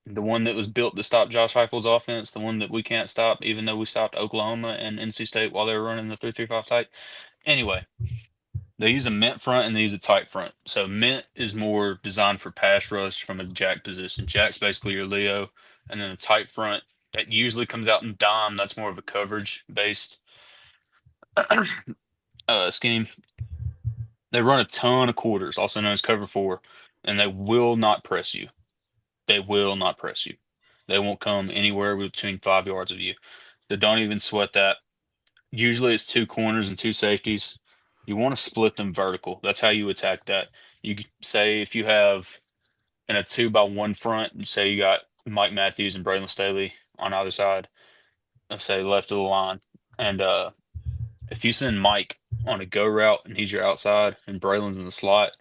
The one that was built to stop Josh Heupel's offense, the one that we can't stop, even though we stopped Oklahoma and NC State while they were running the 3-3-5 type. Anyway, they use a mint front and they use a tight front. So mint is more designed for pass rush from a jack position. Jack's basically your Leo, and then a tight front that usually comes out in dime. That's more of a coverage-based scheme. They run a ton of quarters, also known as cover 4, and they will not press you. They will not press you. They won't come anywhere between 5 yards of you. So don't even sweat that. Usually it's 2 corners and 2 safeties. You want to split them vertical. That's how you attack that. You say if you have in a 2-by-1 front, you say you got Mike Matthews and Braylon Staley on either side, let's say left of the line. And if you send Mike on a go route and he's your outside and Braylon's in the slot,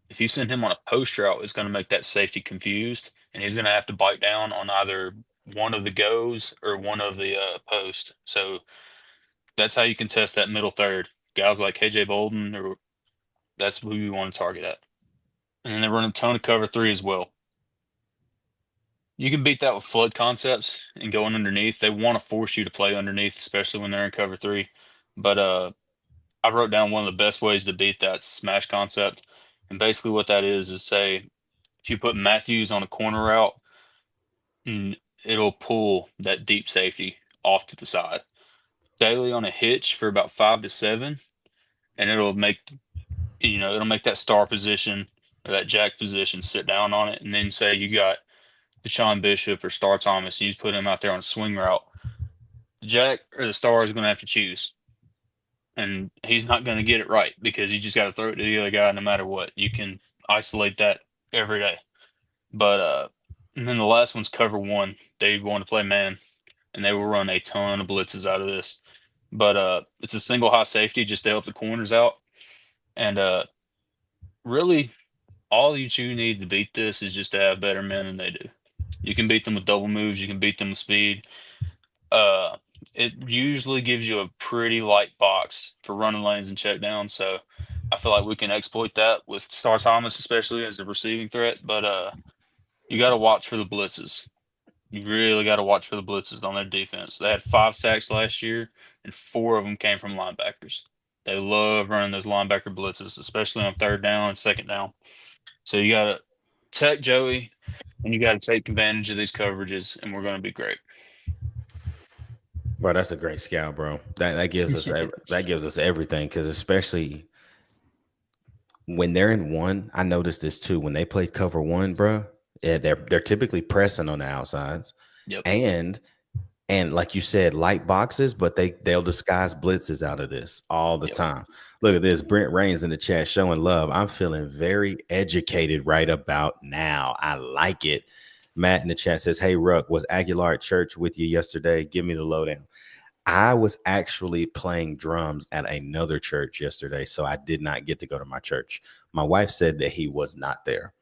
if you send him on a post route, it's going to make that safety confused, and he's going to have to bite down on either one of the goes or one of the posts. So that's how you can test that middle third. Guys like KJ Bolden, or that's who you want to target at. And then they run a ton of cover 3 as well. You can beat that with flood concepts and going underneath. They want to force you to play underneath, especially when they're in cover 3. But I wrote down one of the best ways to beat that smash concept. And basically what that is say if you put Matthews on a corner route, it'll pull that deep safety off to the side. Staley on a hitch for about 5 to 7, and it'll make that star position or that jack position sit down on it. And then say you got Deshaun Bishop or Star Thomas, and you just put him out there on a swing route. The jack or the star is going to have to choose. And he's not going to get it right because you just got to throw it to the other guy no matter what. You can isolate that every day. But and then the last one's cover 1. They want to play man, and they will run a ton of blitzes out of this. But it's a single high safety just to help the corners out. And really, all you need to beat this is just to have better men than they do. You can beat them with double moves. You can beat them with speed. It usually gives you a pretty light box for running lanes and check downs. So I feel like we can exploit that with Star Thomas, especially as a receiving threat. But you got to watch for the blitzes. You really got to watch for the blitzes on their defense. They had 5 sacks last year, and 4 of them came from linebackers. They love running those linebacker blitzes, especially on third down and second down. So you got to protect Joey, and you got to take advantage of these coverages, and we're going to be great. Bro, that's a great scout, bro. That gives us everything, because especially when they're in one, I noticed this too. When they play cover one, bro, yeah, they're typically pressing on the outsides, Yep. and like you said, light boxes, but they'll disguise blitzes out of this all the time. Look at this, Brent Rains in the chat showing love. I'm feeling very educated right about now. I like it. Matt in the chat says, "Hey Ruck, was Aguilar at church with you yesterday? Give me the lowdown." I was actually playing drums at another church yesterday, so I did not get to go to my church. My wife said that he was not there.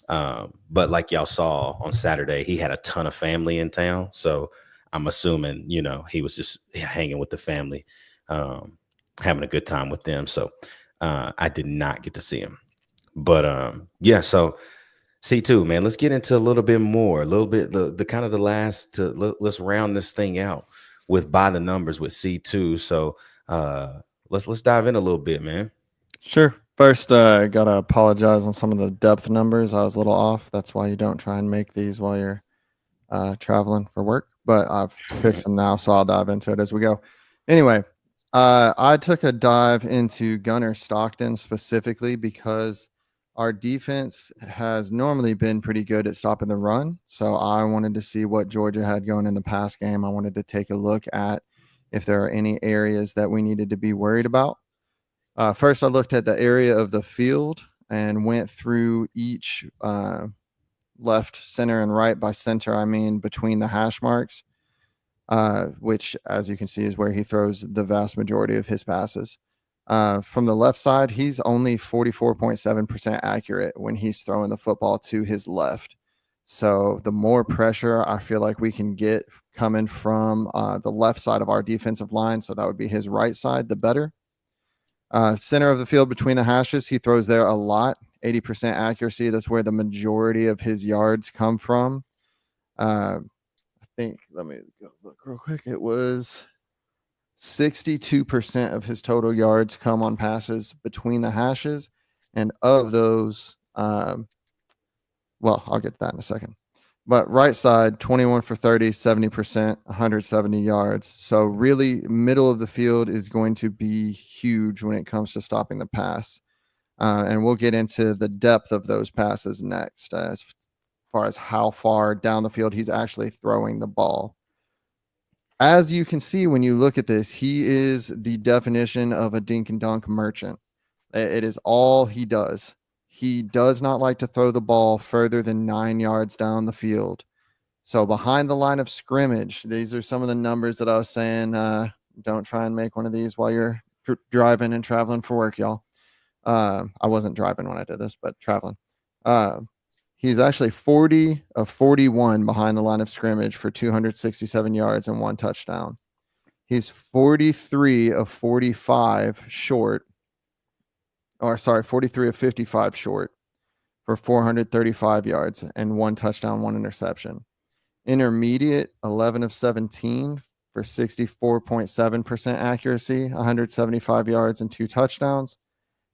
But like y'all saw on Saturday, he had a ton of family in town. So I'm assuming, he was just hanging with the family, having a good time with them. So I did not get to see him. But yeah, so C2, man, let's get into a little bit more, the kind of the last, let's round this thing out with by the numbers with C2. So let's dive in a little bit, man. Sure. First, I got to apologize on some of the depth numbers. I was a little off. That's why you don't try and make these while you're traveling for work. But I've fixed them now, so I'll dive into it as we go. Anyway, I took a dive into Gunner Stockton specifically because our defense has normally been pretty good at stopping the run. So I wanted to see what Georgia had going in the pass game. I wanted to take a look at if there are any areas that we needed to be worried about. First, I looked at the area of the field and went through each left, center, and right. By center, I mean between the hash marks, which, as you can see, is where he throws the vast majority of his passes. From the left side, he's only 44.7% accurate when he's throwing the football to his left. So the more pressure I feel like we can get coming from the left side of our defensive line, so that would be his right side, the better. Center of the field between the hashes, he throws there a lot, 80% accuracy. That's where the majority of his yards come from. I think, let me go look real quick. It was 62% of his total yards come on passes between the hashes. And of those, well, I'll get to that in a second. But right side, 21 for 30, 70%, 170 yards. So really, middle of the field is going to be huge when it comes to stopping the pass. And we'll get into the depth of those passes next, as far as how far down the field he's actually throwing the ball. As you can see when you look at this, he is the definition of a dink and dunk merchant. It is all he does. He does not like to throw the ball further than 9 yards down the field. So behind the line of scrimmage, these are some of the numbers that I was saying. Don't try and make one of these while you're driving and traveling for work, y'all. I wasn't driving when I did this, but traveling. He's actually 40 of 41 behind the line of scrimmage for 267 yards and 1 touchdown. He's 43 of 45 short. 43 of 55 short for 435 yards and 1 touchdown, 1 interception. Intermediate, 11 of 17 for 64.7% accuracy, 175 yards and 2 touchdowns.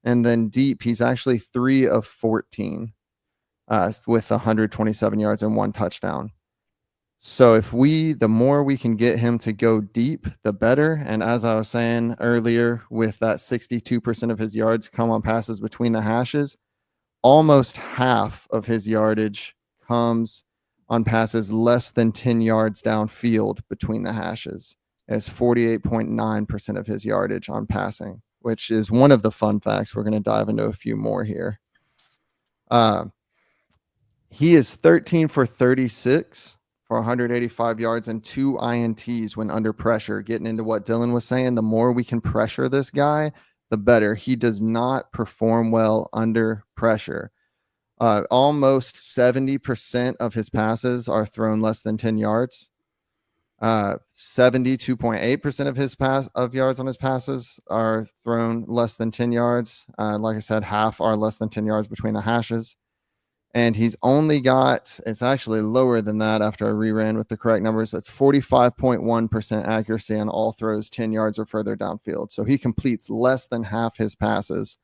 And then deep, he's actually 3 of 14 with 127 yards and 1 touchdown. So the more we can get him to go deep, the better. And as I was saying earlier, with that 62% of his yards come on passes between the hashes, almost half of his yardage comes on passes less than 10 yards downfield between the hashes. It's 48.9% of his yardage on passing, which is one of the fun facts. We're going to dive into a few more here. He is 13 for 36 for 185 yards and 2 INTs when under pressure. Getting into what Dylan was saying, the more we can pressure this guy, the better. He does not perform well under pressure. Almost 70% of his passes are thrown less than 10 yards. 72.8% of his yards on his passes are thrown less than 10 yards. Like I said, half are less than 10 yards between the hashes. And he's only got, it's actually lower than that after I reran with the correct numbers. It's 45.1% accuracy on all throws 10 yards or further downfield. So he completes less than half his passes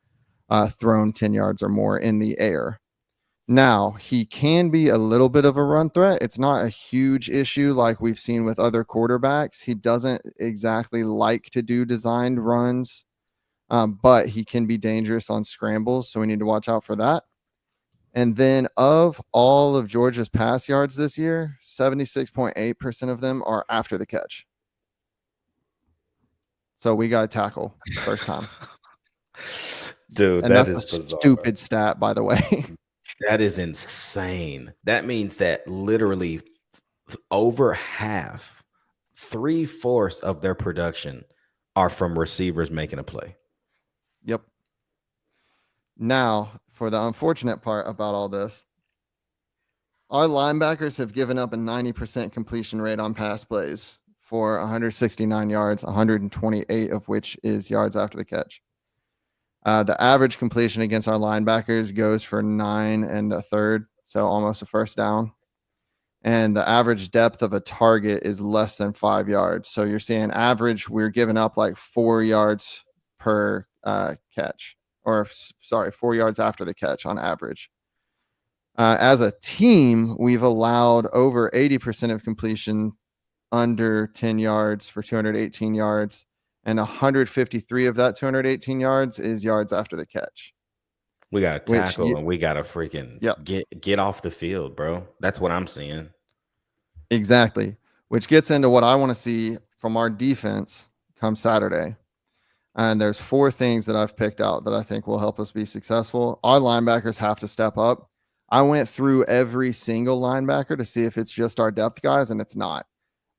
thrown 10 yards or more in the air. Now, he can be a little bit of a run threat. It's not a huge issue like we've seen with other quarterbacks. He doesn't exactly like to do designed runs, but he can be dangerous on scrambles, so we need to watch out for that. And then of all of Georgia's pass yards this year, 76.8% of them are after the catch. So we got to tackle first time. Dude, And that that's is a bizarre. stupid stat, by the way. That is insane. That means that literally over half, 3/4 of their production are from receivers making a play. Yep. Now, for the unfortunate part about all this, our linebackers have given up a 90% completion rate on pass plays for 169 yards, 128 of which is yards after the catch. The average completion against our linebackers goes for 9 1/3, so almost a first down. And the average depth of a target is less than 5 yards. So you're seeing average, we're giving up like 4 yards per catch, or 4 yards after the catch on average. As a team, we've allowed over 80% of completion under 10 yards for 218 yards. And 153 of that 218 yards is yards after the catch. We got to tackle and we got to freaking get off the field, bro. That's what I'm seeing. Exactly. Which gets into what I want to see from our defense come Saturday. And there's 4 things that I've picked out that I think will help us be successful. Our linebackers have to step up. I went through every single linebacker to see if it's just our depth guys, and it's not.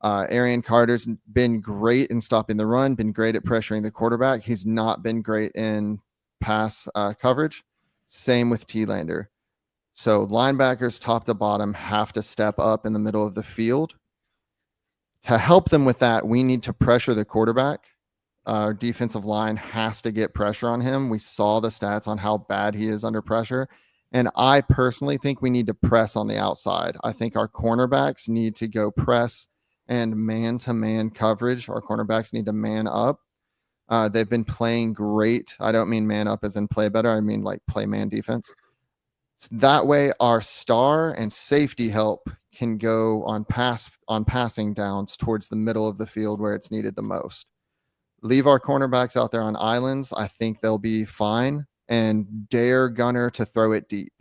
Arian Carter's been great in stopping the run, been great at pressuring the quarterback. He's not been great in pass coverage. Same with Neyland. So linebackers top to bottom have to step up in the middle of the field. To help them with that, we need to pressure the quarterback. Our defensive line has to get pressure on him. We saw the stats on how bad he is under pressure. And I personally think we need to press on the outside. I think our cornerbacks need to go press and man-to-man coverage. Our cornerbacks need to man up. They've been playing great. I don't mean man up as in play better. I mean like play man defense. That way our star and safety help can go on passing downs towards the middle of the field where it's needed the most. Leave our cornerbacks out there on islands. I think they'll be fine, and dare Gunner to throw it deep.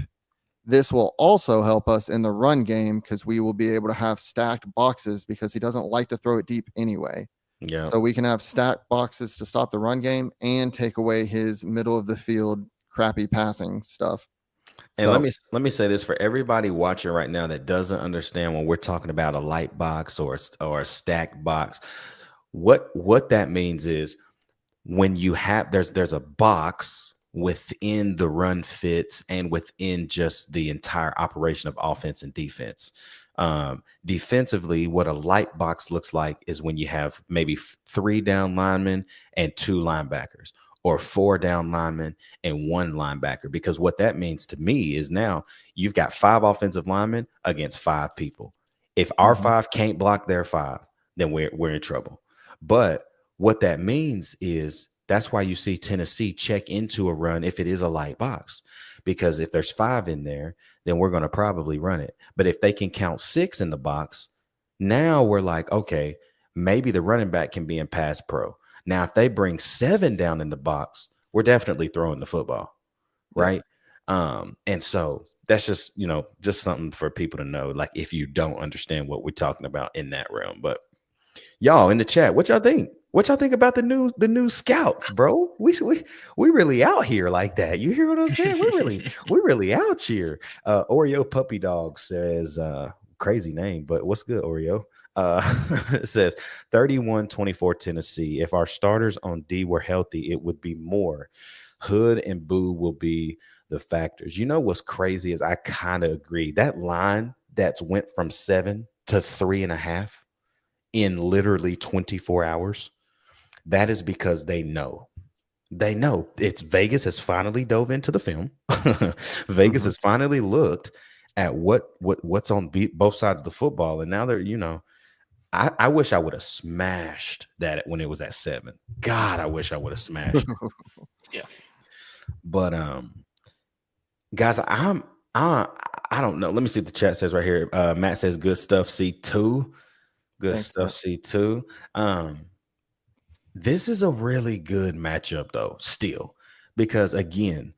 This will also help us in the run game because we will be able to have stacked boxes because he doesn't like to throw it deep anyway. Yeah. So we can have stacked boxes to stop the run game and take away his middle of the field crappy passing stuff. And let me say this for everybody watching right now that doesn't understand when we're talking about a light box or a stacked box. What that means is when you have there's a box within the run fits and within just the entire operation of offense and defense. Defensively, what a light box looks like is when you have maybe 3 down linemen and 2 linebackers, or 4 down linemen and 1 linebacker. Because what that means to me is now you've got 5 offensive linemen against 5 people. If our 5 can't block their 5, then we're in trouble. But what that means is that's why you see Tennessee check into a run if it is a light box, because if there's 5 in there, then we're going to probably run it. But if they can count 6 in the box, now we're like, okay, maybe the running back can be in pass pro. Now, if they bring 7 down in the box, we're definitely throwing the football, right? And so that's just, just something for people to know, like if you don't understand what we're talking about in that realm. But y'all in the chat, what y'all think? What y'all think about the new scouts, bro? We really out here like that. You hear what I'm saying? we're really out here. Oreo Puppy Dog says, crazy name, but what's good, Oreo? It says 31-24 Tennessee. If our starters on D were healthy, it would be more. Hood and Boo will be the factors. You know what's crazy is I kind of agree. That line that's went from 7 to 3.5 in literally 24 hours. That is because they know it's Vegas has finally dove into the film. Vegas has finally looked at what's on both sides of the football. And now they're, I wish I would have smashed that when it was at 7. God, I wish I would have smashed it. Yeah. But guys, I'm I don't know. Let me see what the chat says right here. Matt says good stuff, C2. Good Thanks, stuff, Matt. C2. This is a really good matchup, though, still, because again,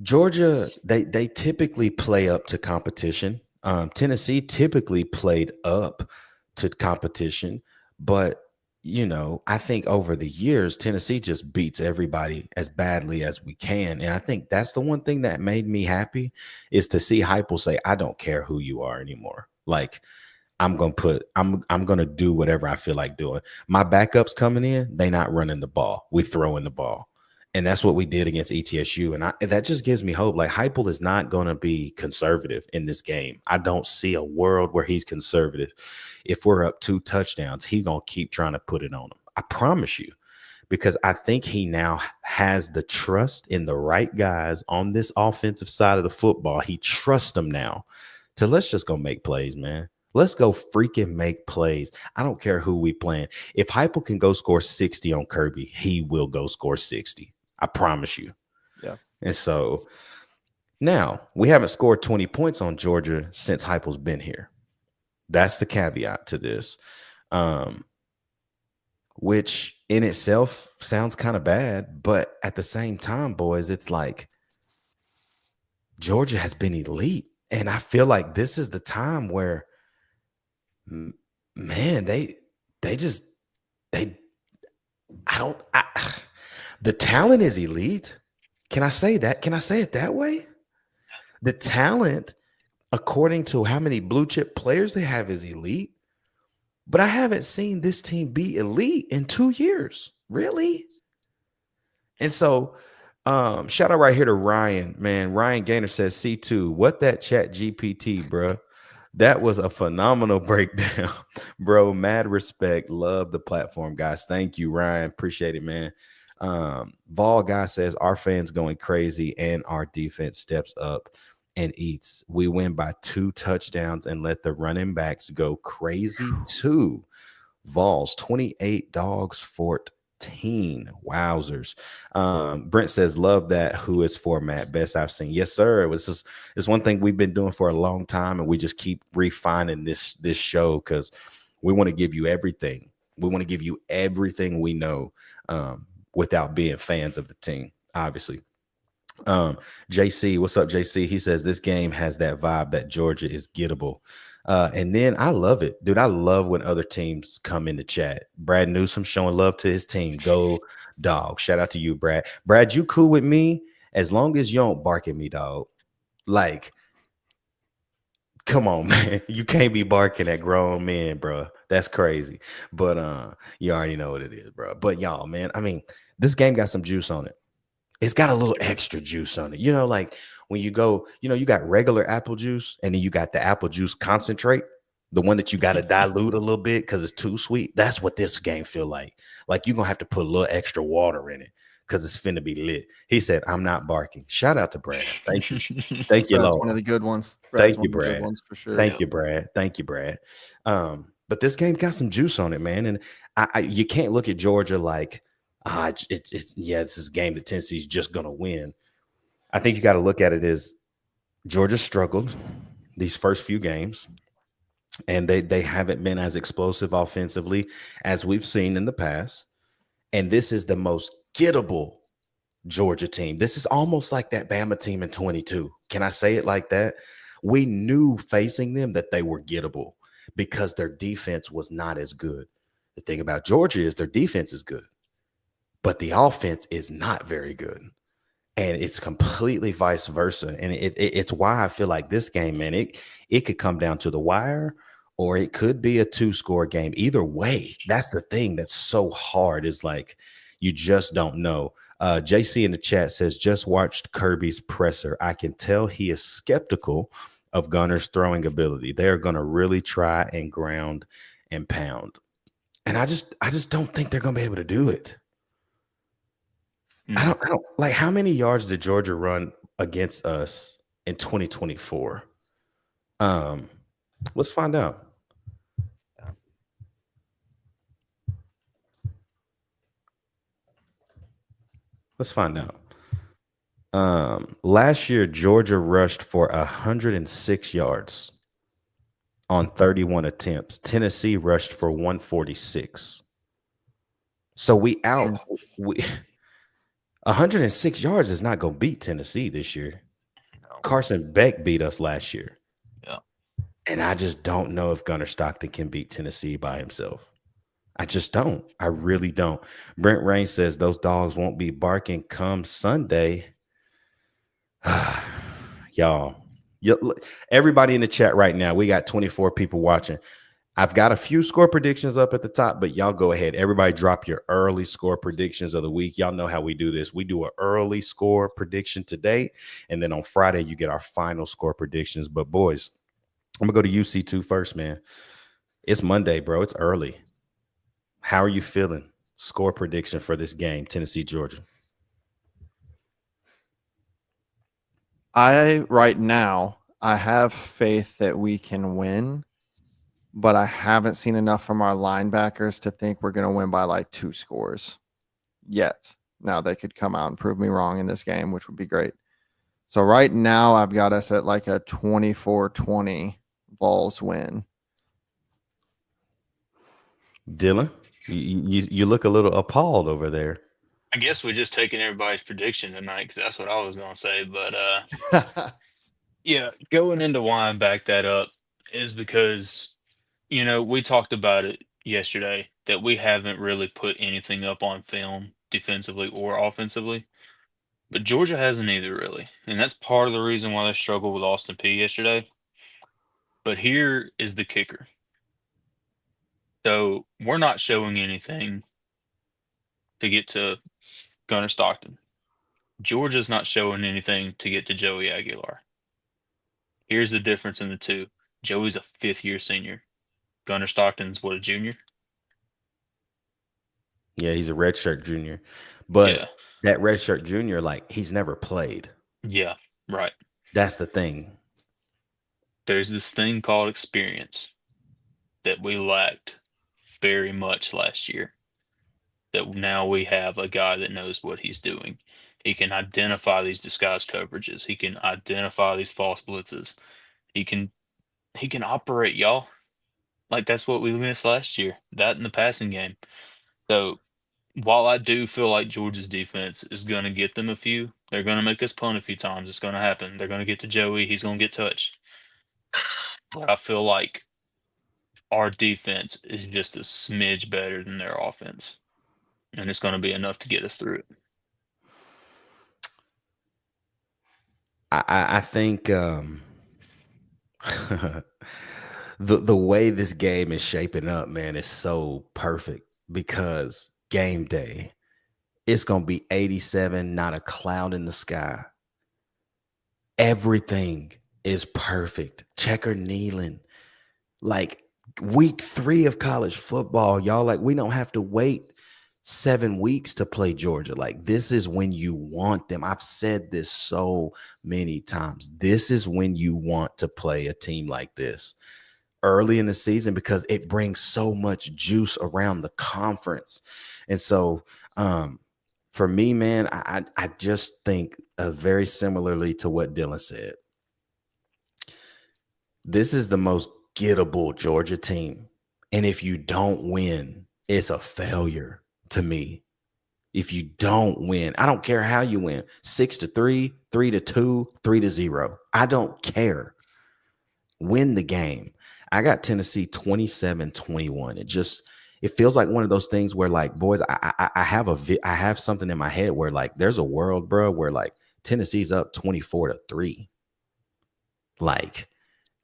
Georgia, they typically play up to competition. Tennessee typically played up to competition, but I think over the years, Tennessee just beats everybody as badly as we can. And I think that's the one thing that made me happy is to see Heupel say, I don't care who you are anymore. Like, I'm gonna do whatever I feel like doing. My backups coming in, they not running the ball. We throwing the ball. And that's what we did against ETSU. And that just gives me hope. Like Heupel is not going to be conservative in this game. I don't see a world where he's conservative. If we're up 2 touchdowns, he's going to keep trying to put it on them. I promise you, because I think he now has the trust in the right guys on this offensive side of the football. He trusts them now to let's just go make plays, man. Let's go freaking make plays. I don't care who we playing. If Heupel can go score 60 on Kirby, he will go score 60. I promise you. Yeah. And so now we haven't scored 20 points on Georgia since Heupel's been here. That's the caveat to this, which in itself sounds kind of bad. But at the same time, boys, it's like Georgia has been elite. And I feel like this is the time where, man, the talent is elite. Can I say that? Can I say it that way? The talent, according to how many blue chip players they have, is elite. But I haven't seen this team be elite in 2 years. Really? And so, shout out right here to Ryan, man. Ryan Gaynor says, C2, what that chat GPT, bro? That was a phenomenal breakdown, bro. Mad respect. Love the platform, guys. Thank you, Ryan. Appreciate it, man. Vol guy says our fans going crazy and our defense steps up and eats. We win by 2 touchdowns and let the running backs go crazy too. Vols 28 dogs 14. Wowzers. Brent says love that. Who is format best I've seen? Yes, sir. It's one thing we've been doing for a long time, and we just keep refining this show because we want to give you everything. We want to give you everything we know. Without being fans of the team, obviously. JC, what's up, JC? He says this game has that vibe that Georgia is gettable. And then I love it, dude. I love when other teams come in the chat. Brad Newsom showing love to his team. Go dog. Shout out to you, Brad. Brad, you cool with me as long as you don't bark at me, dog. Like, come on, man. You can't be barking at grown men, bro. That's crazy. But you already know what it is, bro. But y'all, man, I mean, this game got some juice on it. It's got a little extra juice on it. Like when you go, you got regular apple juice and then you got the apple juice concentrate, the one that you got to dilute a little bit because it's too sweet. That's what this game feel like. Like you're going to have to put a little extra water in it because it's finna be lit. He said, I'm not barking. Shout out to Brad. Thank you. Thank you, That's Lord. one of the good ones. Thank you, Brad. Good ones for sure. Thank you, Brad. Thank you, Brad. But this game got some juice on it, man. And you can't look at Georgia like, this is a game that Tennessee's just gonna win. I think you got to look at it as Georgia struggled these first few games, and they haven't been as explosive offensively as we've seen in the past. And this is the most gettable Georgia team. This is almost like that Bama team in 22. Can I say it like that? We knew facing them that they were gettable because their defense was not as good. The thing about Georgia is their defense is good, but the offense is not very good. And it's completely vice versa. And it's why I feel like this game, man, it could come down to the wire or it could be a 2-score game. Either way, that's the thing that's so hard is like you just don't know. JC in the chat says, just watched Kirby's presser. I can tell he is skeptical of Gunner's throwing ability. They're going to really try and ground and pound. And I just don't think they're going to be able to do it. I don't like how many yards did Georgia run against us in 2024? Let's find out. Let's find out. Last year, Georgia rushed for 106 yards on 31 attempts. Tennessee rushed for 146. So we 106 yards is not going to beat Tennessee this year. No. Carson Beck beat us last year. Yeah. And I just don't know if Gunnar Stockton can beat Tennessee by himself. I just don't. I really don't. Brent Rain says those dogs won't be barking come Sunday. Y'all, everybody in the chat right now, we got 24 people watching. I've got a few score predictions up at the top, but y'all go ahead. Everybody drop your early score predictions of the week. Y'all know how we do this. We do an early score prediction today, and then on Friday, you get our final score predictions. But boys, I'm going to go to UC2 first, man. It's Monday, bro. It's early. How are you feeling? Score prediction for this game, Tennessee, Georgia. Right now, I have faith that we can win, but I haven't seen enough from our linebackers to think we're going to win by like 2 scores yet. Now, they could come out and prove me wrong in this game, which would be great. So right now, I've got us at like a 24-20 Vols win. Dylan, you look a little appalled over there. I guess we're just taking everybody's prediction tonight because that's what I was going to say. But, yeah, going into why I back that up is because, we talked about it yesterday that we haven't really put anything up on film defensively or offensively. But Georgia hasn't either, really. And that's part of the reason why they struggled with Austin Peay yesterday. But here is the kicker. So we're not showing anything to get to Gunnar Stockton. Georgia's not showing anything to get to Joey Aguilar. Here's the difference in the two. Joey's a 5th-year senior. Gunnar Stockton's, a junior? Yeah, he's a redshirt junior. But that redshirt junior, he's never played. Yeah, right. That's the thing. There's this thing called experience that we lacked very much last year. That now we have a guy that knows what he's doing. He can identify these disguised coverages. He can identify these false blitzes. He can operate, y'all. That's what we missed last year. That in the passing game. So while I do feel like Georgia's defense is going to get them a few, they're going to make us punt a few times. It's going to happen. They're going to get to Joey. He's going to get touched. But I feel like our defense is just a smidge better than their offense. And it's going to be enough to get us through it. I think the way this game is shaping up, man, is so perfect because game day, it's going to be 87, not a cloud in the sky. Everything is perfect. Checker Neyland. Week 3 of college football, y'all, we don't have to wait 7 weeks to play Georgia. This is when you want them. I've said this so many times. This is when you want to play a team like this early in the season because it brings so much juice around the conference. And so for me, man, I just think very similarly to what Dylan said. This is the most gettable Georgia team. And if you don't win, it's a failure to me. If you don't win, I don't care how you win, 6-3, 3-2, 3-0. I don't care. Win the game. I got Tennessee 27-21. It feels like one of those things where boys, I have something in my head where there's a world, bro, where Tennessee's up 24-3.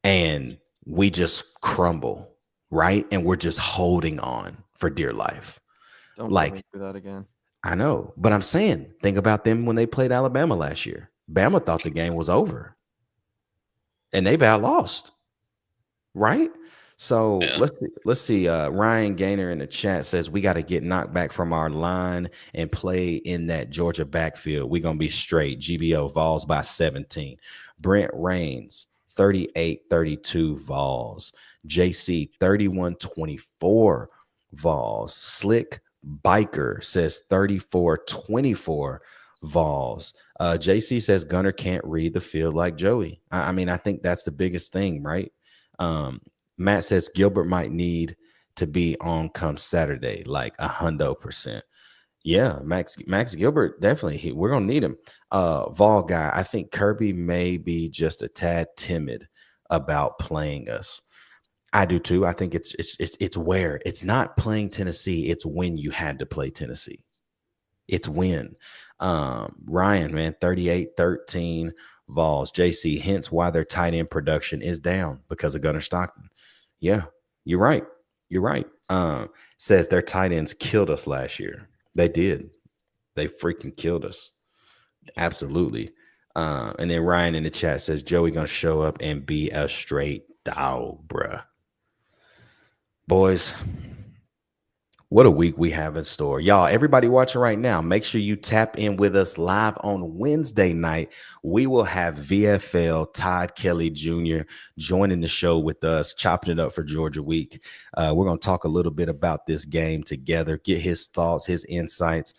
And we just crumble, right? And we're just holding on for dear life. Don't let me do that again. I know, but I'm saying, think about them when they played Alabama last year. Bama thought the game was over, and they about lost, right? So let's see. Ryan Gaynor in the chat says we got to get knocked back from our line and play in that Georgia backfield. We're gonna be straight. GBO Vols by 17. Brent Rains 38-32 Vols. JC 31-24 Vols. Slick Biker says 34-24 Vols. JC says Gunner can't read the field like Joey. I mean, I think that's the biggest thing, right? Matt says Gilbert might need to be on come Saturday, like 100%. Yeah, Max Gilbert, definitely. We're gonna need him. Vol guy, I think Kirby may be just a tad timid about playing us. I do too. I think it's where it's not playing Tennessee. It's when you had to play Tennessee. It's when. Ryan, man, 38-13 Vols. JC, hence why their tight end production is down because of Gunner Stockton. Yeah, you're right. You're right. Says their tight ends killed us last year. They did. They freaking killed us. Absolutely. And then Ryan in the chat says Joey gonna show up and be a straight dog, bruh. Boys, what a week we have in store. Y'all, everybody watching right now, make sure you tap in with us live on Wednesday night. We will have VFL Todd Kelly Jr. joining the show with us, chopping it up for Georgia Week. We're going to talk a little bit about this game together, get his thoughts, his insights,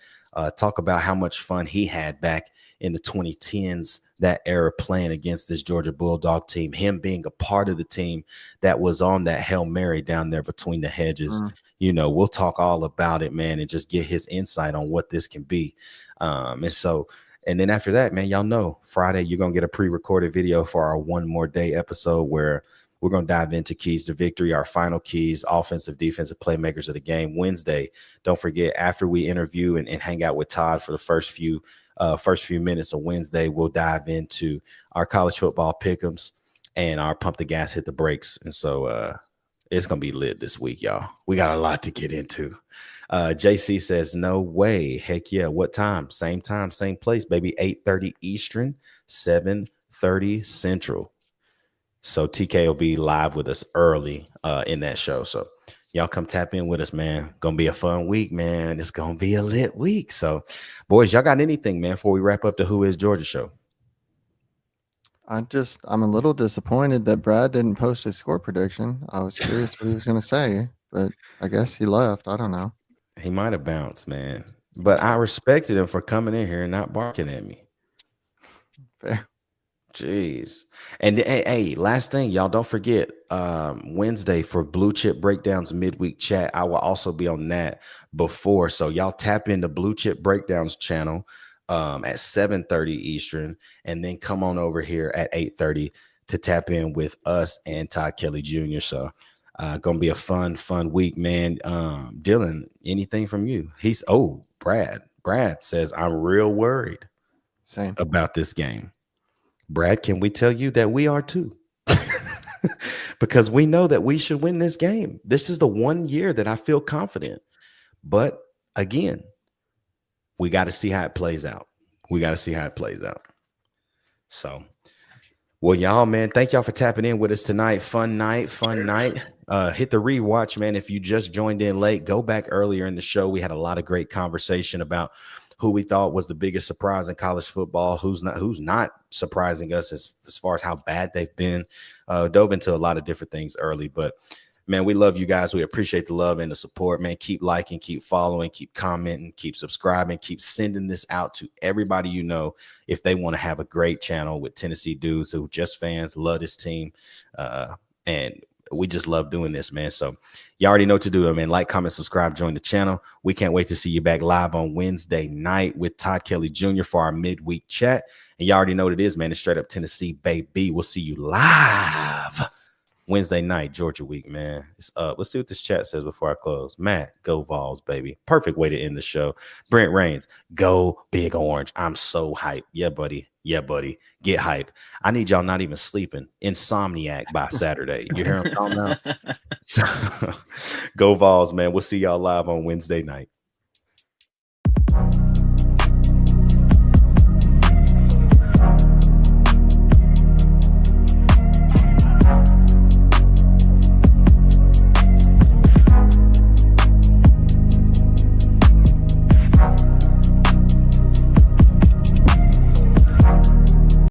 talk about how much fun he had back in the 2010s, that era playing against this Georgia Bulldog team, him being a part of the team that was on that Hail Mary down there between the hedges. You know, we'll talk all about it, man, and just get his insight on what this can be. And then after that, man, y'all know Friday, you're going to get a pre-recorded video for our One More Day episode where we're going to dive into keys to victory, our final keys, offensive, defensive playmakers of the game. Wednesday, don't forget, after we interview and hang out with Todd for the first few minutes of Wednesday, we'll dive into our college football pick'ems and our pump the gas, hit the brakes. And so it's going to be lit this week, y'all. We got a lot to get into. JC says, no way. Heck yeah. What time? Same place, baby. 8:30 Eastern, 7:30 Central. So TK will be live with us early in that show. So y'all come tap in with us, man. Gonna be a fun week, man. It's gonna be a lit week. So, boys, y'all got anything, man, before we wrap up the Who Is Georgia show? I'm a little disappointed that Brad didn't post his score prediction. I was curious what he was going to say, but I guess he left. I don't know. He might have bounced, man. But I respected him for coming in here and not barking at me. Fair. Jeez. And hey, last thing, y'all, don't forget, Wednesday for Blue Chip Breakdowns midweek chat. I will also be on that before. So y'all tap into Blue Chip Breakdowns channel at 7:30 Eastern, and then come on over here at 8:30 to tap in with us and Todd Kelly Jr. So gonna be a fun week, man. Dylan, anything from you? Brad says, I'm real worried about this game. Brad, can we tell you that we are too? Because we know that we should win this game. This is the one year that I feel confident. But again, we got to see how it plays out. So, well, y'all, man, thank y'all for tapping in with us tonight. Fun night. Hit the rewatch, man. If you just joined in late, go back earlier in the show. We had a lot of great conversation about who we thought was the biggest surprise in college football, who's not surprising us as far as how bad they've been. Dove into a lot of different things early, but man, we love you guys. We appreciate the love and the support, man. Keep liking, keep following, keep commenting, keep subscribing, keep sending this out to everybody you know if they want to have a great channel with Tennessee dudes who just fans, love this team, and we just love doing this, man. So you already know what to do, man. Like, comment, subscribe, join the channel. We can't wait to see you back live on Wednesday night with Todd Kelly Jr. for our midweek chat. And you already know what it is, man. It's straight up Tennessee, baby. We'll see you live Wednesday night, Georgia Week, man. It's up. Let's see what this chat says before I close. Matt, go Vols, baby. Perfect way to end the show. Brent Raines, go Big Orange. I'm so hyped. Yeah, buddy. Get hype. I need y'all not even sleeping. Insomniac by Saturday. You hear what I'm talking about? So, go Vols, man. We'll see y'all live on Wednesday night.